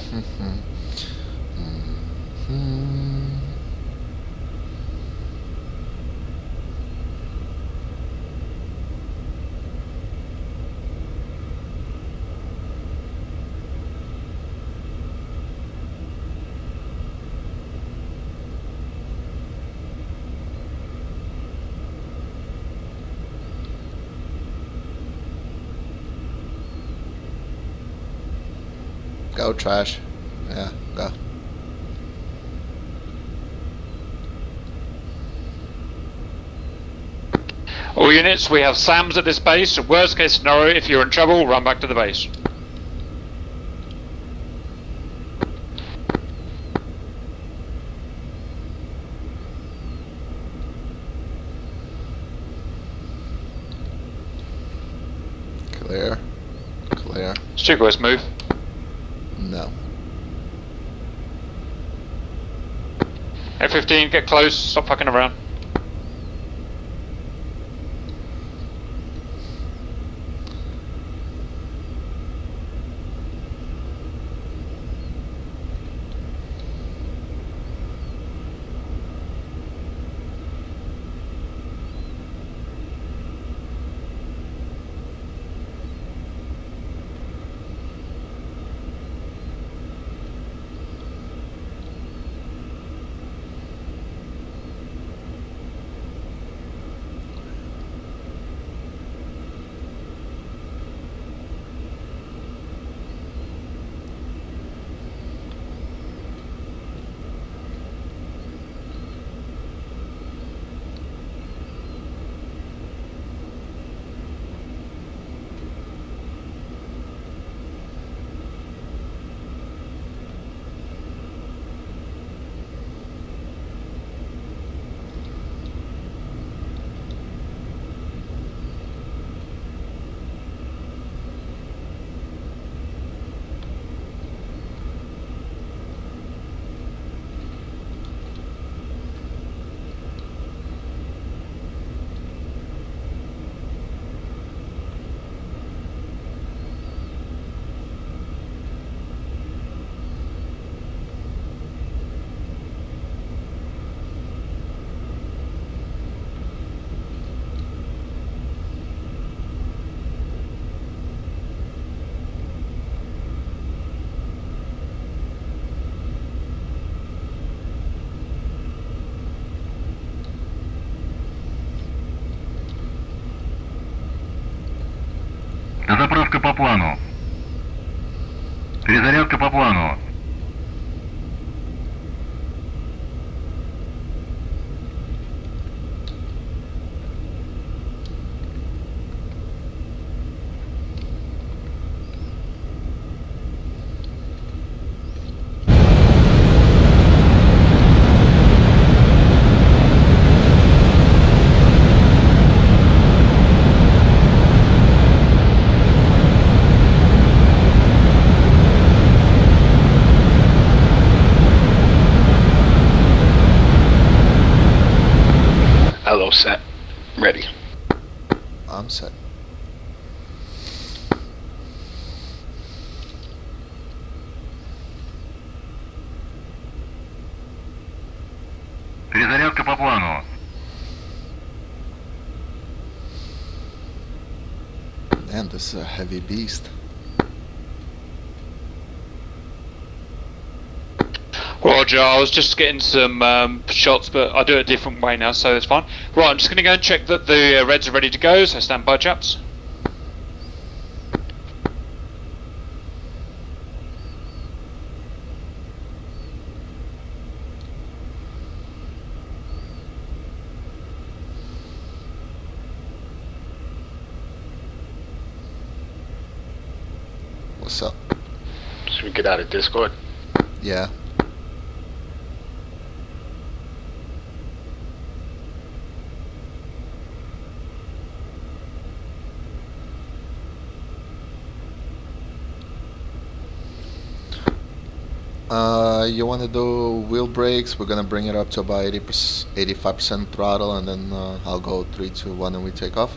Go, trash. Yeah, go. All units, we have SAMs at this base. Worst case scenario, if you're in trouble, run back to the base. Clear. Clear. Stugo's move. No. F-15, get close, stop fucking around. Дозаправка по плану. Перезарядка по плану. Hello, set. Ready. I'm set. Перезарядка по плану. Damn, this is a heavy beast. Roger, I was just getting some shots, but I do it a different way now, so it's fine. Right, I'm just going to go and check that the Reds are ready to go, so stand by, chaps. What's up? Should we get out of Discord? Yeah. You want to do wheel brakes? We're gonna bring it up to about 85% throttle, and then I'll go 3, 2, 1, and we take off.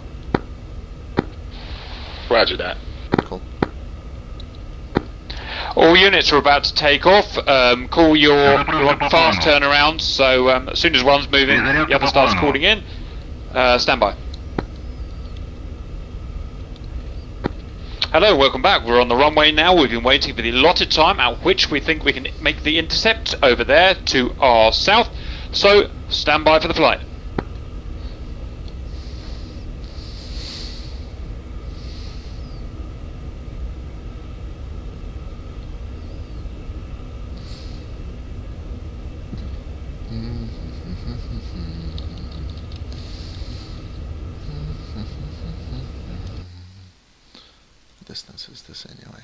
Roger that. Cool. All units are about to take off. Call your fast turnaround. So as soon as one's moving, the other starts calling in. Stand by. Hello, welcome back. We're on the runway now. We've been waiting for the allotted time at which we think we can make the intercept over there to our south. So, stand by for the flight. Distance is this anyway?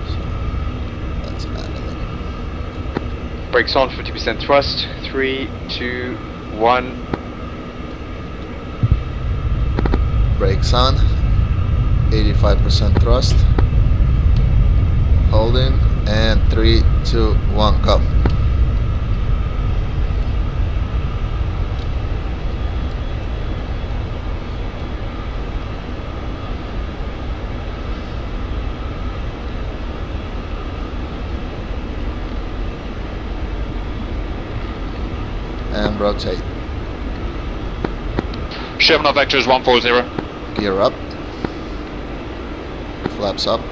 So that's Madeline. Brakes on, 50% thrust. 3, 2, 1. Brakes on. 85% thrust. Holding. And 3, 2, 1, go. And rotate. Sherman, our vector is 140. Gear up. Flaps up.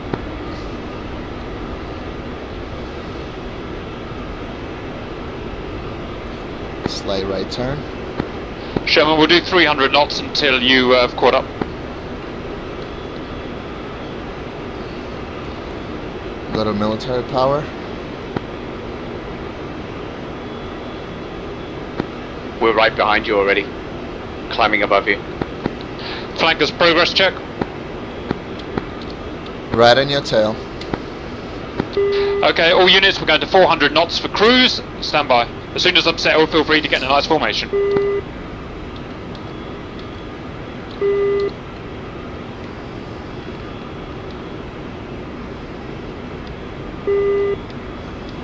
Slight right turn. Sherman, we'll do 300 knots until you have caught up. Go to military power. We're right behind you already. Climbing above you. Flankers progress check. Right on your tail. Okay, all units, we're going to 400 knots for cruise. Stand by. As soon as I'm settled, feel free to get in a nice formation.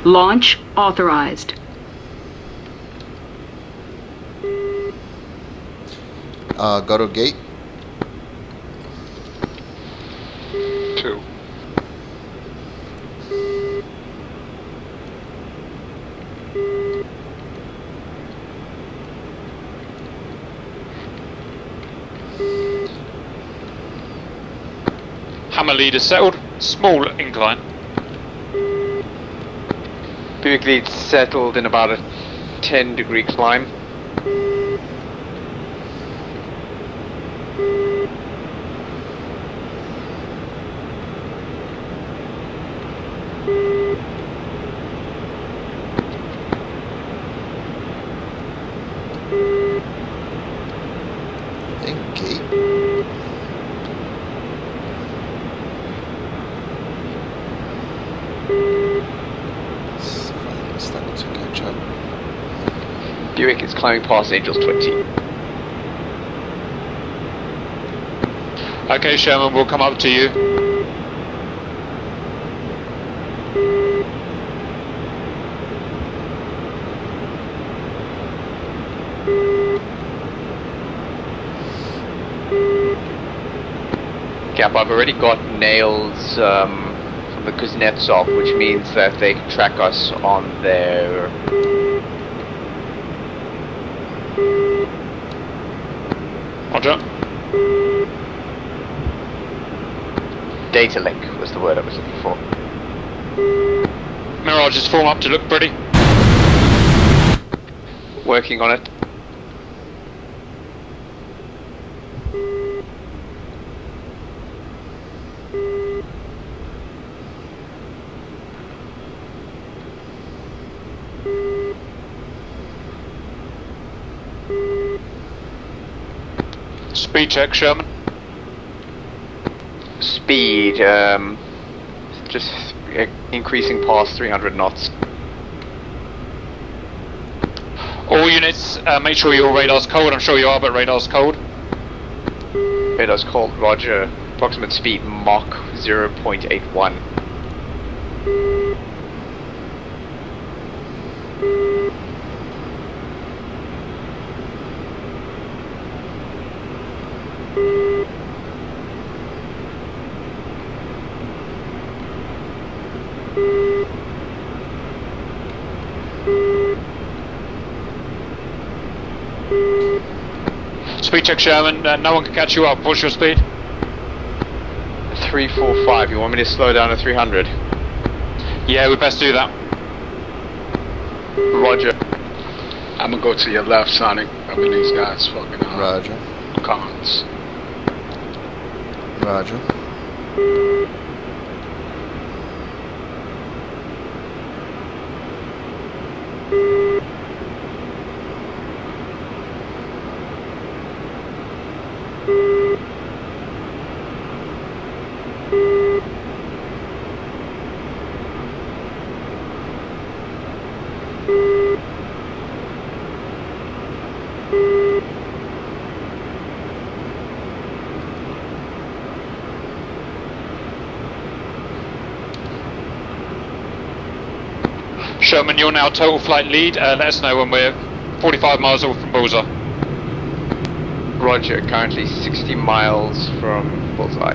Launch authorized. Go to gate. 2. Hammer lead is settled. Small incline. Buick lead settled in about a 10-degree climb. Buick is climbing past Angels 20. Okay, Sherman, we'll come up to you. Cap, I've already got nails from the Kuznetsov, which means that they can track us on their... Roger. Data link was the word I was looking for. Mirages form up to look pretty. Working on it. Speed check, Sherman. speed, just increasing past 300 knots. All units, make sure your radar's cold. I'm sure you are, but radar's cold. Radar's cold, roger. Approximate speed Mach 0.81. Speed check, Sherman. No one can catch you up. What's your speed? 345. You want me to slow down to 300? Yeah, we best do that. Roger. I'm gonna go to your left, Sonic. I mean, these guys fucking Roger. cons. Roger. Sherman, you're now total flight lead. Let us know when we're 45 miles off from Bullseye. Roger, currently 60 miles from Bullseye.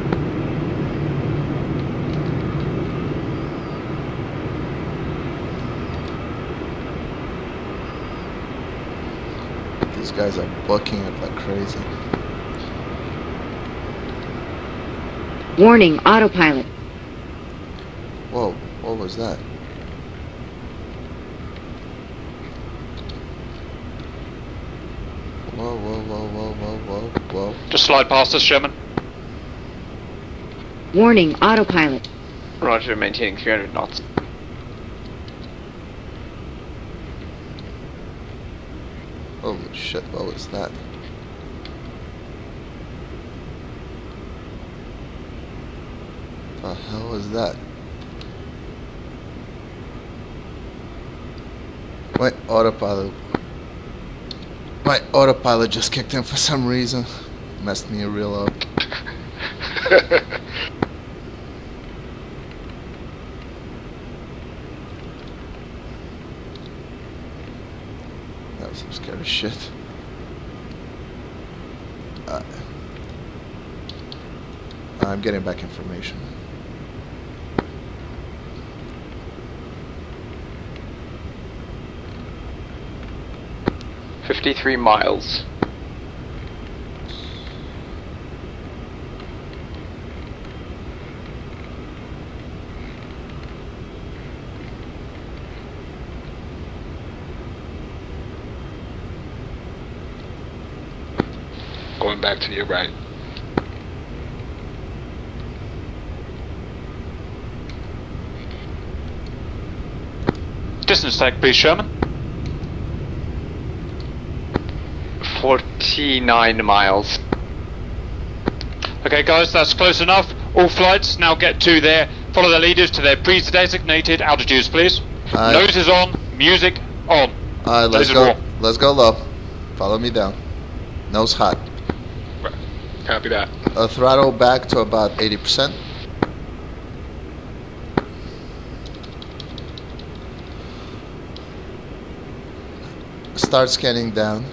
These guys are bucking it like crazy. Warning, autopilot. Whoa, what was that? Whoa, whoa, whoa, whoa, whoa, whoa, whoa. Just slide past us, Sherman. Warning, autopilot. Roger, maintaining 300 knots. Holy shit, what was that? The hell was that? My autopilot just kicked in for some reason. Messed me real up. That was some scary shit. I'm getting back information. $53 miles. Going back to your right. Distance tag, please, Sherman. 49 miles. Okay, guys, that's close enough. All flights now get to their, follow their leaders to their pre-designated altitudes, please. Noses on, music on. Let's go. Let's go low. Follow me down. Nose hot. Copy that. Throttle back to about 80%. Start scanning down.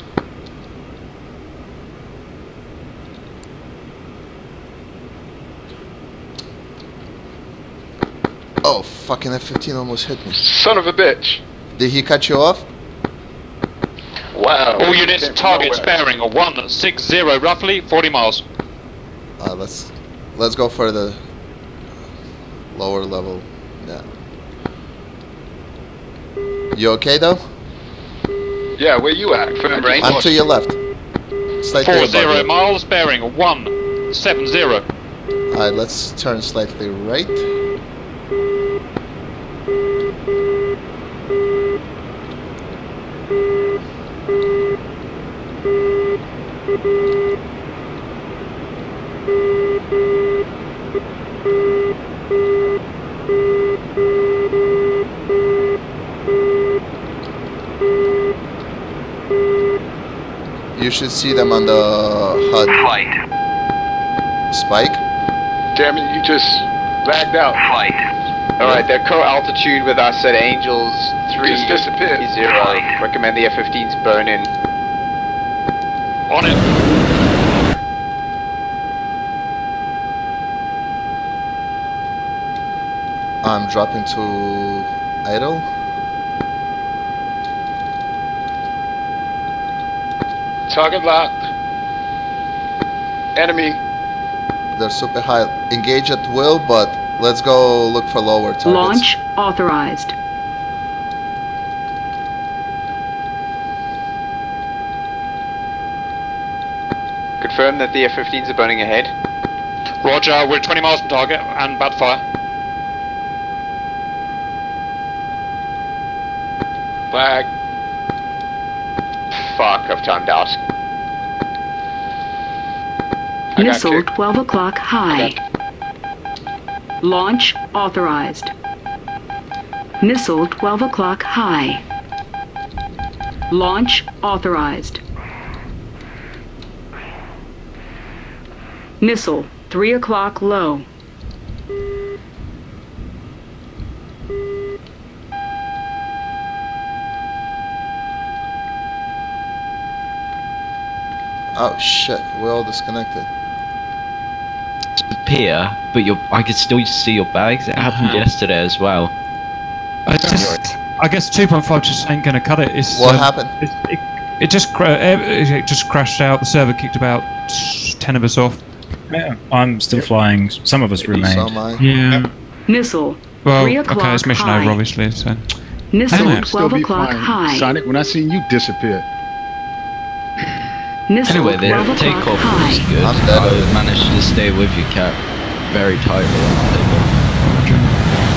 Oh, fucking F-15 almost hit me. Son of a bitch. Did he cut you off? Wow. All units, targets bearing 160, roughly 40 miles. Let's go for the lower level. Yeah. You okay though? Yeah, where you at? Firm range? I'm to your left. Slightly 40 miles, bearing 170. Alright, let's turn slightly right. You should see them on the HUD. Flight. Spike? Damn it, you just lagged out. Flight. Alright, they're co-altitude with us at Angels 3 Just disappeared. 0. Recommend the F-15s burn in. On it. I'm dropping to idle. Target locked. Enemy. They're super high. Engage at will, but let's go look for lower targets. Launch authorized. Confirm that the F-15s are burning ahead. Roger, we're 20 miles from target and about to fire. Flag. Fuck, I've timed out. Missile 12 o'clock high. Launch authorized. Missile 12 o'clock high. Launch authorized. Missile 3 o'clock low. Oh shit, we're all disconnected. Disappear, but I could still see your bags. It happened yesterday as well. I guess 2.5 just ain't gonna cut it. It's, What happened? It just crashed out. The server kicked about 10 of us off. Yeah, I'm still flying. Some of us remained. Yeah. Missile Well, 3 o'clock okay, it's mission high. over, obviously. So. Missile Anyway. 12 o'clock high. Sonic, when I seen you disappear. Missile Anyway, the 12 o'clock takeoff high. was good. I managed to stay with you, Cap, very tightly on the takeoff.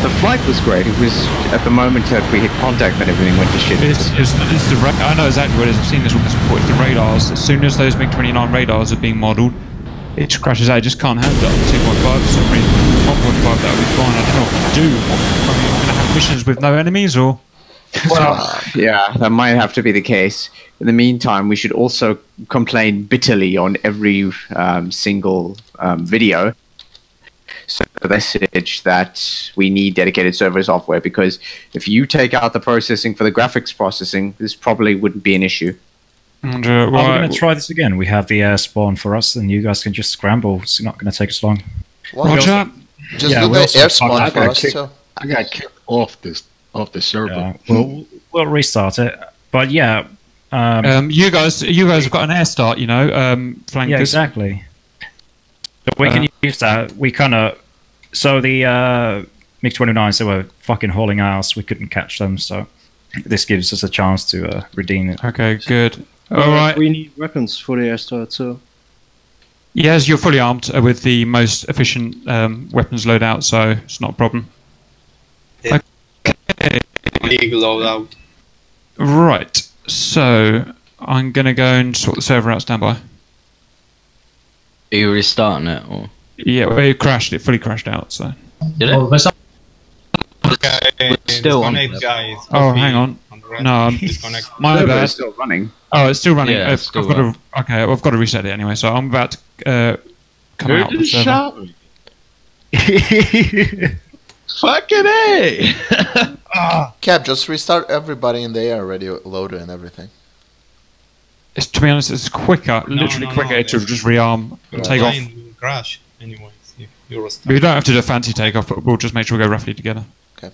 The flight was great. It was at the moment that we hit contact that everything went to shit. It's the I know exactly what it is. I've seen this once before. It's the radars. As soon as those Mig-29 radars are being modelled, it just crashes out. It just can't handle it. 2.5 for some reason. 1.5 that would be fine. I don't know what to do. Are we going to have missions with no enemies or? Well, yeah, that might have to be the case. In the meantime, we should also complain bitterly on every single video. So the message that we need dedicated server software, because if you take out the processing for the graphics processing, this probably wouldn't be an issue. And, we're going to try this again. We have the air spawn for us, and you guys can just scramble. It's not going to take us long. Roger. Just do the air spawn for us too. I got kicked off the server. Yeah, we'll restart it. But yeah, you guys have got an air start, you know, flankers. Yeah, exactly. So we can use that. We kind of the Mig-29s, they were fucking hauling ass. We couldn't catch them, so this gives us a chance to redeem it. Okay, good. All right. We need weapons for the air start, so. Yes, you're fully armed with the most efficient weapons loadout, so it's not a problem. Okay. Big loadout. Right. So I'm gonna go and sort the server out. Stand by. Are you restarting it or? Yeah, well, it crashed. It fully crashed out. So. Did it? Okay, still on. Guys. Oh, hang on. No, my bad. It's still running. Oh, it's still running. Yeah, I've got to. Okay, I've got to reset it anyway. So I'm about to come out of the server. Fucking A! Cap, just restart everybody in the air already loaded and everything. To be honest, it's quicker, literally quicker to just rearm and take off. Crash, anyways. We don't have to do a fancy takeoff, but we'll just make sure we go roughly together. Okay.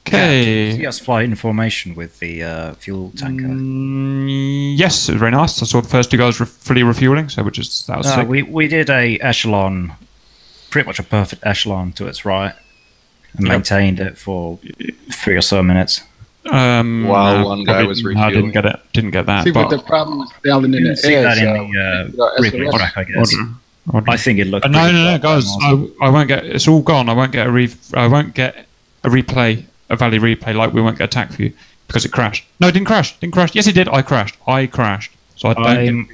Okay. You guys fly in formation with the fuel tanker. Yes, it was very nice. I saw the first two guys fully refueling, so that was sick. We did a echelon, pretty much a perfect echelon to its right, and maintained it for 3 or so minutes. While one guy was refueling. I didn't get that. See, but the problem is failing in the see air. that in the replay track, I guess. I think it looked. No, guys. I won't get. It's all gone. I won't get a replay, a valid replay. Like we won't get attacked for you because it crashed. No, it didn't crash. Yes, it did. I crashed. So I don't.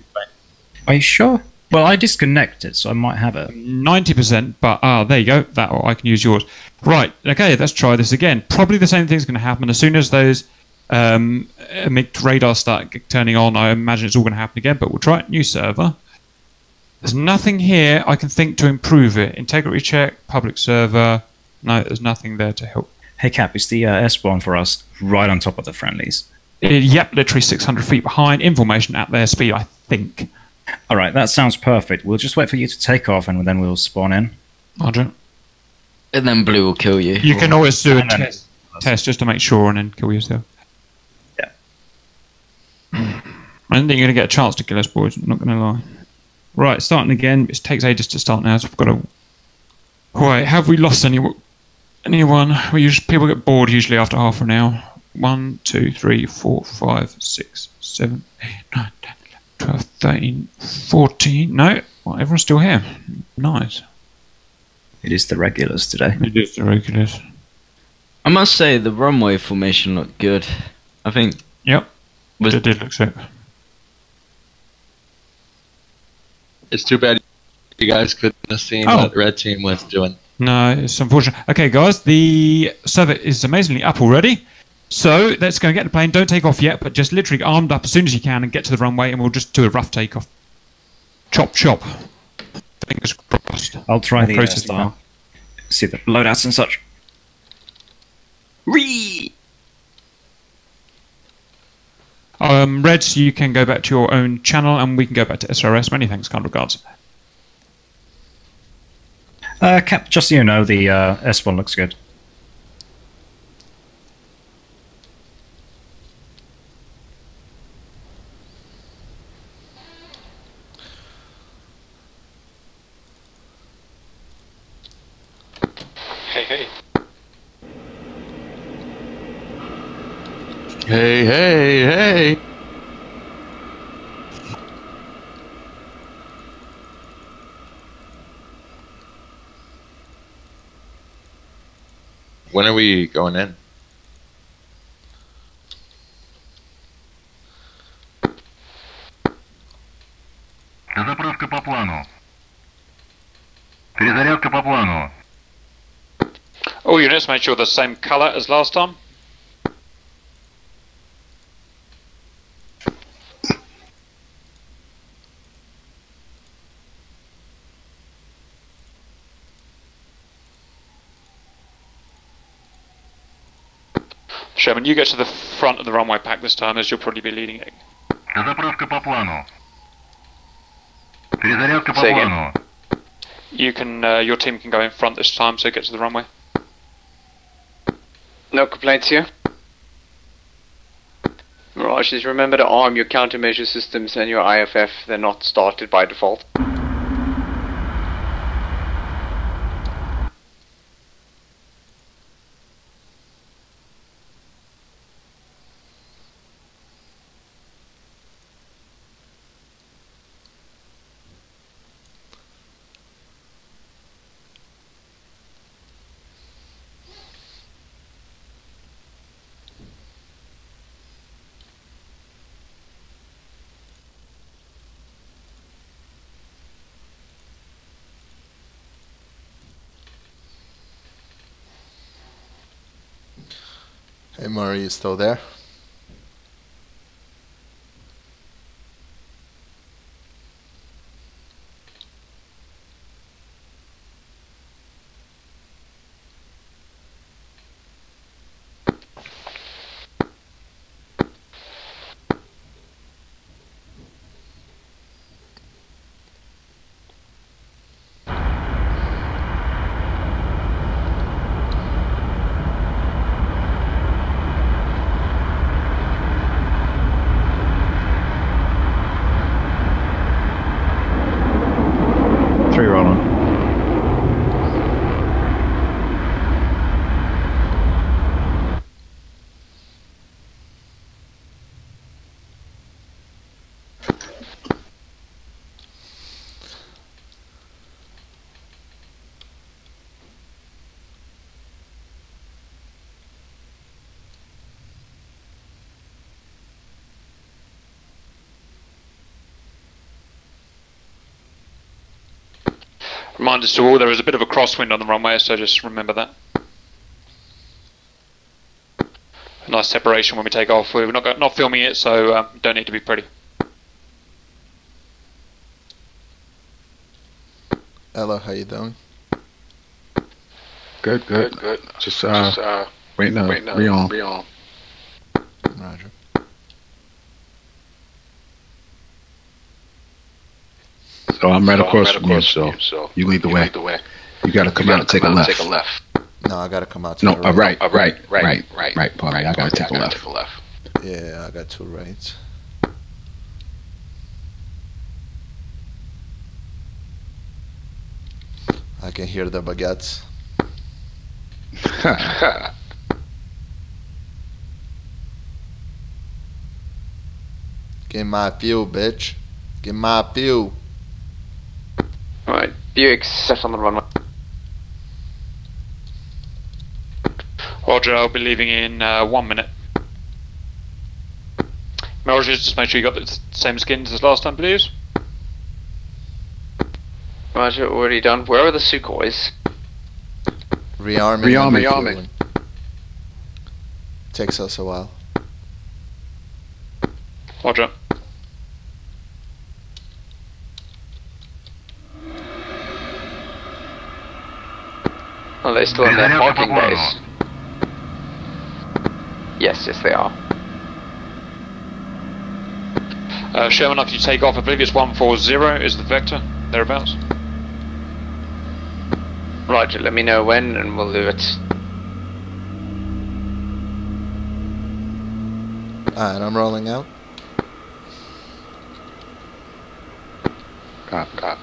Are you sure? Well, I disconnected, so I might have it. 90%, but there you go. That I can use yours. Right. Okay. Let's try this again. Probably the same thing's going to happen as soon as those MiG radar start turning on. I imagine it's all going to happen again, but we'll try it. New server. There's nothing here I can think to improve it. Integrity check, public server. No, there's nothing there to help. Hey Cap, is the S1 for us right on top of the friendlies? Yep, literally 600 feet behind. Information at their speed, I think. All right, that sounds perfect. We'll just wait for you to take off, and then we'll spawn in. Roger. And then Blue will kill you. You can always do a test just to make sure and then kill yourself. Yeah. I don't think you're going to get a chance to kill us, boys. I'm not going to lie. Right, starting again. It takes ages to start now, so I've got to... Right, have we lost anyone? People get bored usually after half an hour. 1, 2, 3, 4, 5, 6, 7, 8, 9, 10, 12, 13, 14. No, well, everyone's still here. Nice. It is the regulars today. It is the regulars. I must say, the runway formation looked good. I think... Yep. It did look sick. It's too bad you guys couldn't have seen what the red team was doing. No, it's unfortunate. Okay, guys, the server is amazingly up already. So let's go and get the plane. Don't take off yet, but just literally armed up as soon as you can and get to the runway, and we'll just do a rough takeoff. Chop, chop. Fingers crossed. I'll try the style. See the loadouts and such. Ree! Reds, you can go back to your own channel, and we can go back to SRS. Many thanks, kind regards. Cap, just so you know, the S1 looks good. Hey, hey. Hey, hey, hey! When are we going in? Заправка по плану. Перезарядка по плану. All units, make sure the same colour as last time. Sherman, you get to the front of the runway pack this time, as you'll probably be leading it. Заправка по плану. Перезарядка по плану. You can, your team can go in front this time, so get to the runway. No complaints here. Mirage, just remember to arm your countermeasure systems and your IFF. They're not started by default. Hey Murray, you still there? Reminders to all, there is a bit of a crosswind on the runway, so just remember that. nice separation when we take off. We're not filming it, so don't need to be pretty. Hello, how you doing? Good. Just waiting to be on. Roger. So I'm right across from you, so you lead the way. You gotta come out and take a left. No, I gotta come out to the right. Pardon me, I gotta take a left. Yeah, I got 2 rights. I can hear the baguettes. Get my fuel, bitch. Get my fuel. Alright, Buick set on the runway. Roger, I'll be leaving in 1 minute. Roger, just make sure you got the same skins as last time, please. Roger, already done. Where are the Sukhois? Rearming. Takes us a while. Roger. Are they still in their parking bays? Yes, they are. Sherman, after you take off, I believe it's 140 is the vector, thereabouts. Roger, let me know when and we'll do it. Alright, I'm rolling out. Cop.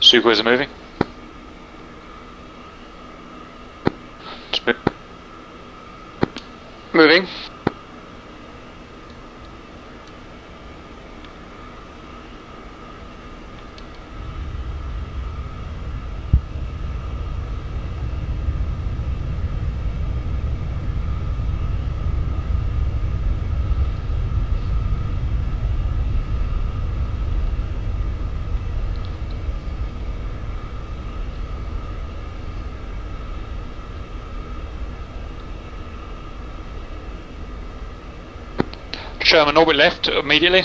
Sukhois are moving. Moving. Sherman, orbit left immediately.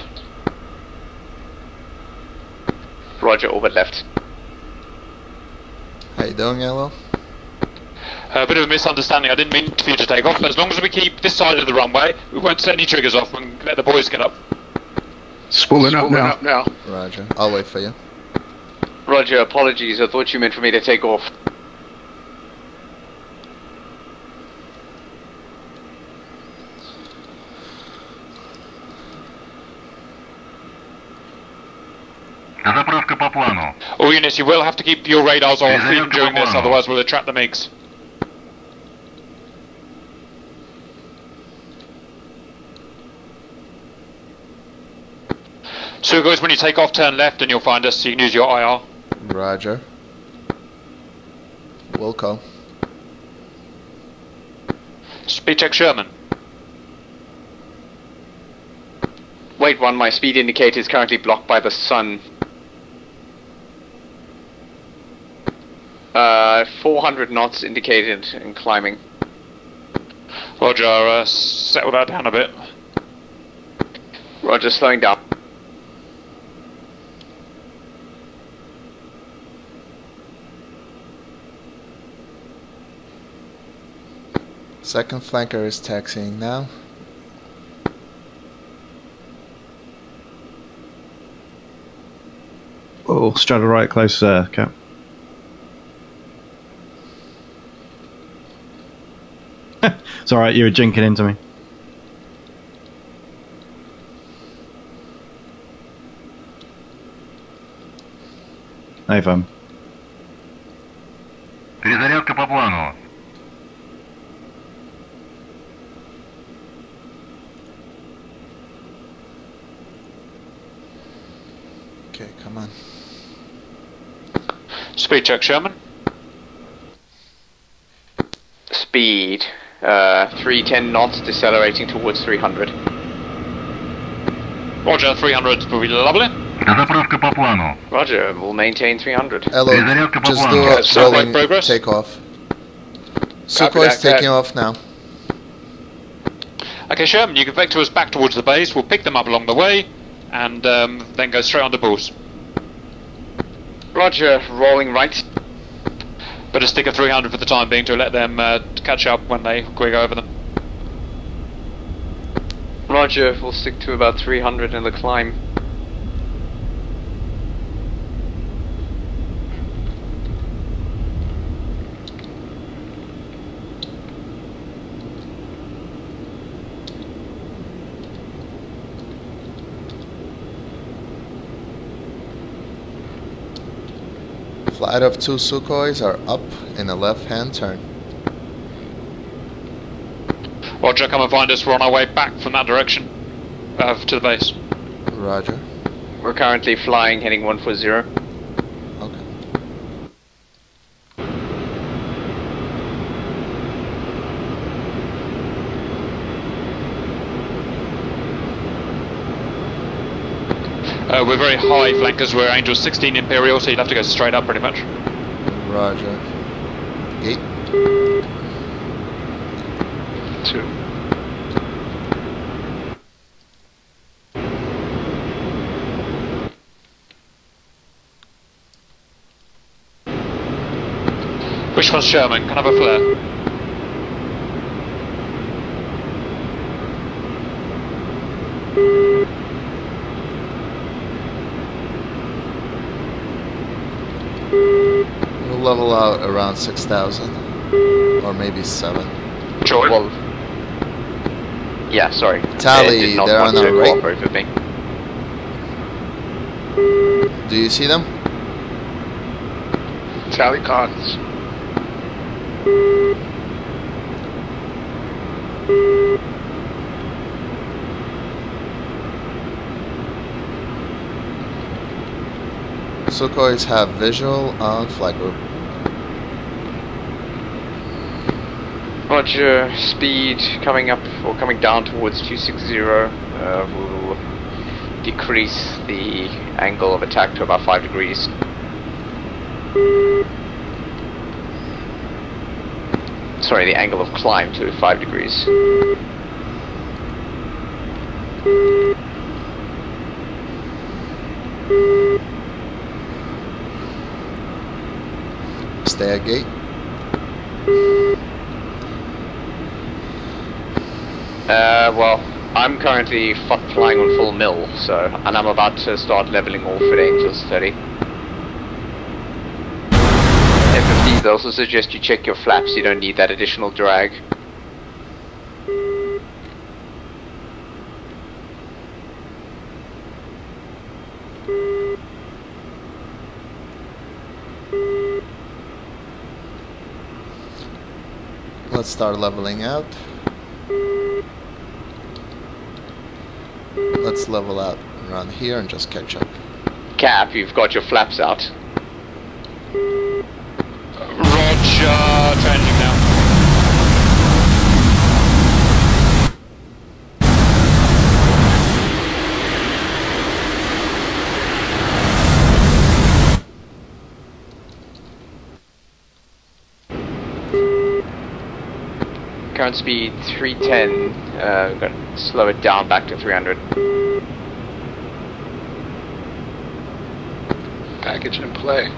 Roger, orbit left. How you doing, Yellow? A bit of a misunderstanding. I didn't mean for you to take off. But as long as we keep this side of the runway, we won't set any triggers off and let the boys get up. Spooling up now. Roger. I'll wait for you. Roger, apologies. I thought you meant for me to take off. All units, you will have to keep your radars off even during this, otherwise we'll attract the MiGs. So guys, when you take off, turn left and you'll find us, so you can use your IR. Roger. Wilco. Speed check Sherman. Wait, my speed indicator is currently blocked by the sun. 400 knots indicated and climbing. Roger, settle that down a bit. Roger, slowing down. Second flanker is taxiing now. Oh, straddle right close there, Cap. It's alright, you were jinking into me. No fun. Перезарядка по плану. Okay, come on. Speed check, Sherman. Speed 310 knots, decelerating towards 300. Roger, 300 will be lovely. Roger, we'll maintain 300. Hello, just do a rolling takeoff. Sukhoi's taking off now. Okay, Sherman, you can vector us back towards the base. We'll pick them up along the way, and then go straight on to Bulls. Roger, rolling right. Better stick a 300 for the time being to let them catch up when we go over them. Roger, we'll stick to about 300 in the climb. Flight of 2 Sukhois are up in a left-hand turn. Roger, come and find us. We're on our way back from that direction to the base. Roger. We're currently flying, heading 140. We're very high flankers. We're Angel 16 Imperial, so you'll have to go straight up pretty much. Roger. Gate. 2. Which one's Sherman? Can I have a flare? We'll level out around 6,000. Or maybe 7. Sure. Well, yeah, sorry. Tally, they're on our right. With me. Do you see them? Tally cons. Sukhois have visual on flight group. Roger, speed coming up or coming down towards 260. We'll decrease the angle of attack to about 5 degrees. Sorry, the angle of climb to 5 degrees. Stay at gate. Well, I'm currently flying on full mill, and I'm about to start leveling off at Angels 30. FFDs also suggest you check your flaps, you don't need that additional drag. Let's start leveling out. Let's level out around here and just catch up. Cap, you've got your flaps out. Roger, changing now. Current speed 310, we're going to slow it down back to 300. Package in play.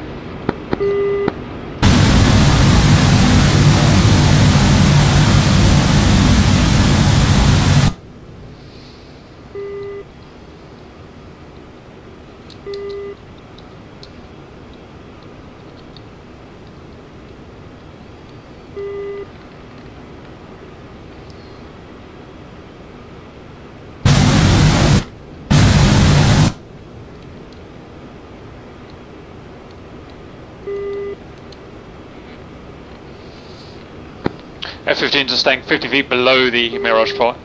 F-15s are staying 50 feet below the Mirage fire.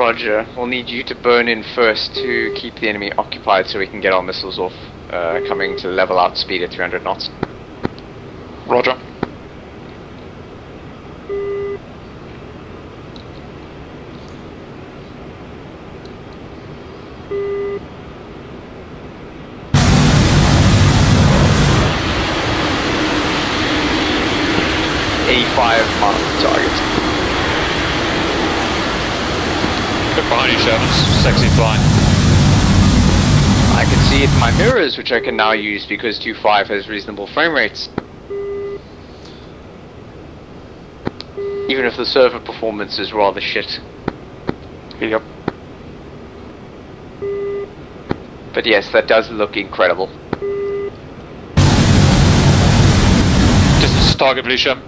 Roger. We'll need you to burn in first to keep the enemy occupied so we can get our missiles off, coming to level out speed at 300 knots. Roger. Miles to target. Look behind you, Sherman. Sexy flying. I can see it in my mirrors, which I can now use because 2.5 has reasonable frame rates. Even if the server performance is rather shit. Yep. But yes, that does look incredible. Distance to target, please, Sherman.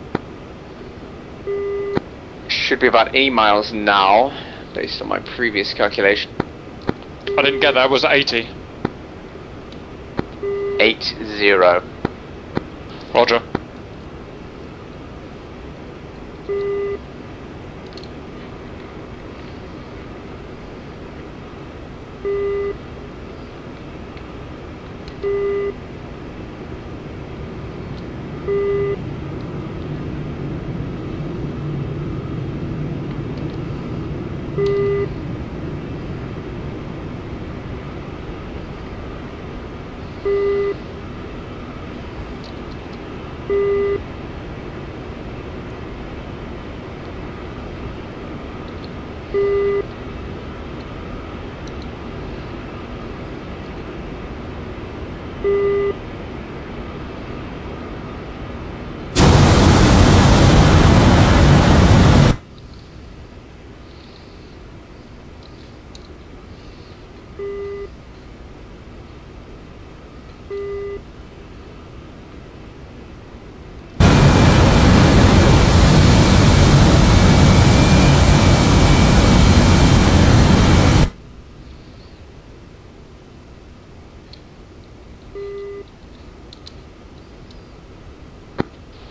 Should be about 8 miles now, based on my previous calculation. I didn't get that, was it 80? 80. Roger.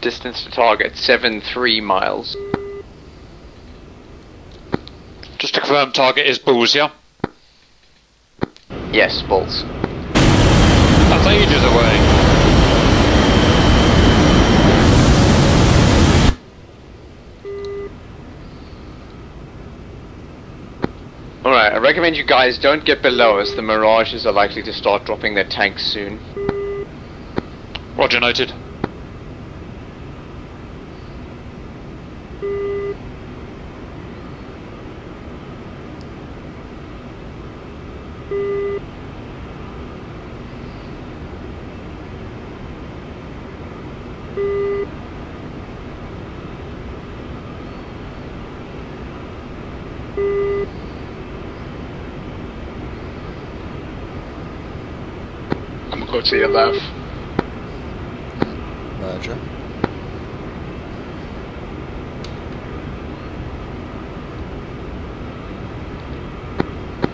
Distance to target, 7.3 miles. Just to confirm, target is bulls, yeah? Yes, bulls. That's ages away. Alright, I recommend you guys don't get below us. The Mirages are likely to start dropping their tanks soon. Roger, noted. Go to your left. Roger.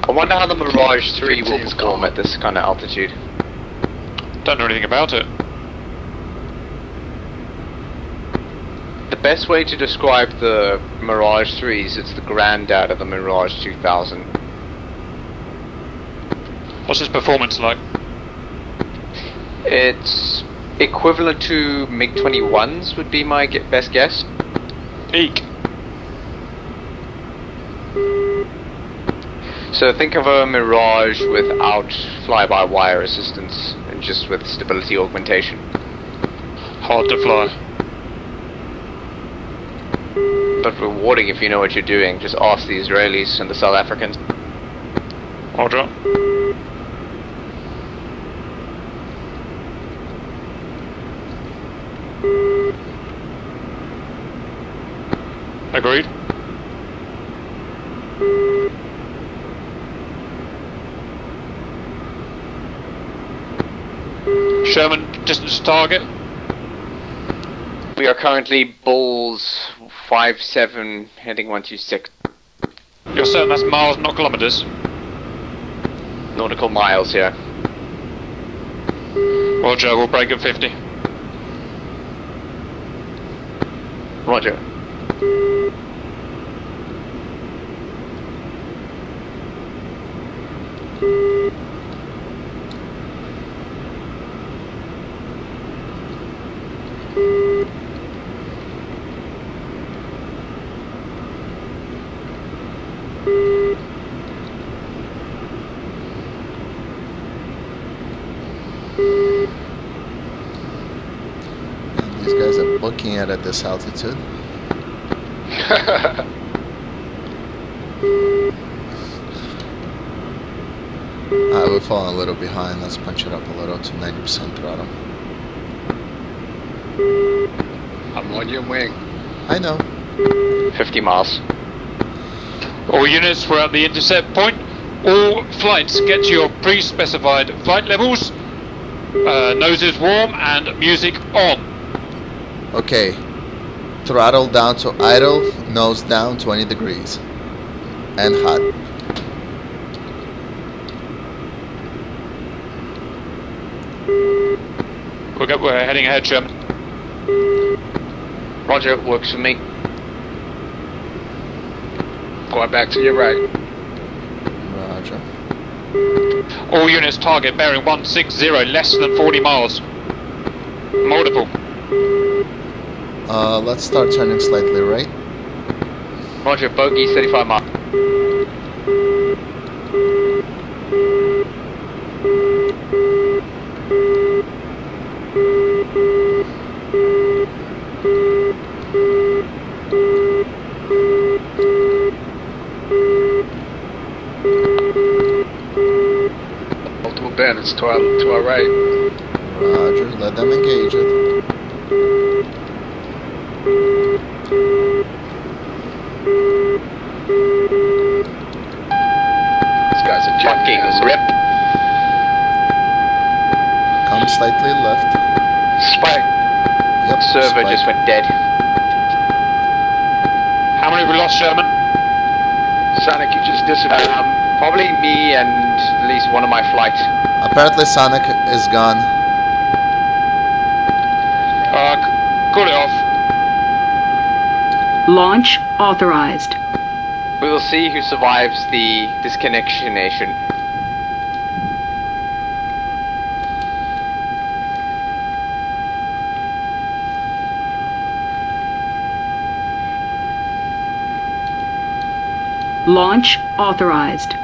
I wonder how the Mirage 3 will perform at this kind of altitude. Don't know anything about it. The best way to describe the Mirage 3 is it's the granddad of the Mirage 2000. What's its performance like? It's equivalent to Mig-29s would be my best guess. Eek. So think of a Mirage without fly-by-wire assistance and just with stability augmentation. Hard to fly. But rewarding if you know what you're doing. Just ask the Israelis and the South Africans. Roger. Agreed. Sherman, distance to target? We are currently Bulls 57 heading 126. You're certain that's miles, not kilometers? Nautical miles here. Roger, we'll break at 50. Roger. guys are booking it at this altitude. We're falling a little behind. Let's punch it up a little to 90% throttle. I'm on your wing. I know. 50 miles. All units, we're at the intercept point. All flights get to your pre-specified flight levels. Noses warm and music on. Okay. Throttle down to idle, nose down 20 degrees. And hot. We're heading ahead, Sherman. Roger, it works for me. Going back to your right. Roger. All units target bearing 160, less than 40 miles. Multiple. Let's start turning slightly right. Roger, bogey 35 miles. Multiple bandits to our right. Roger, let them engage it. These guys are fucking rip. Come slightly left. Spike. Yep, Server spike. just went dead. How many have we lost, Sherman? Sonic, you just disappeared. Probably me and at least one of my flight. Apparently Sonic is gone. Call it off. Launch authorized. We will see who survives the disconnectionation. Launch authorized.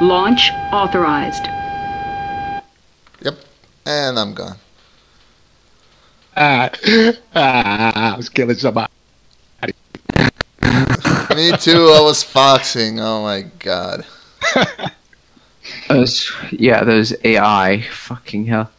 Launch authorized. Yep, and I'm gone. I was killing somebody. Me too, I was foxing. Oh my god. Yeah, those AI. Fucking hell.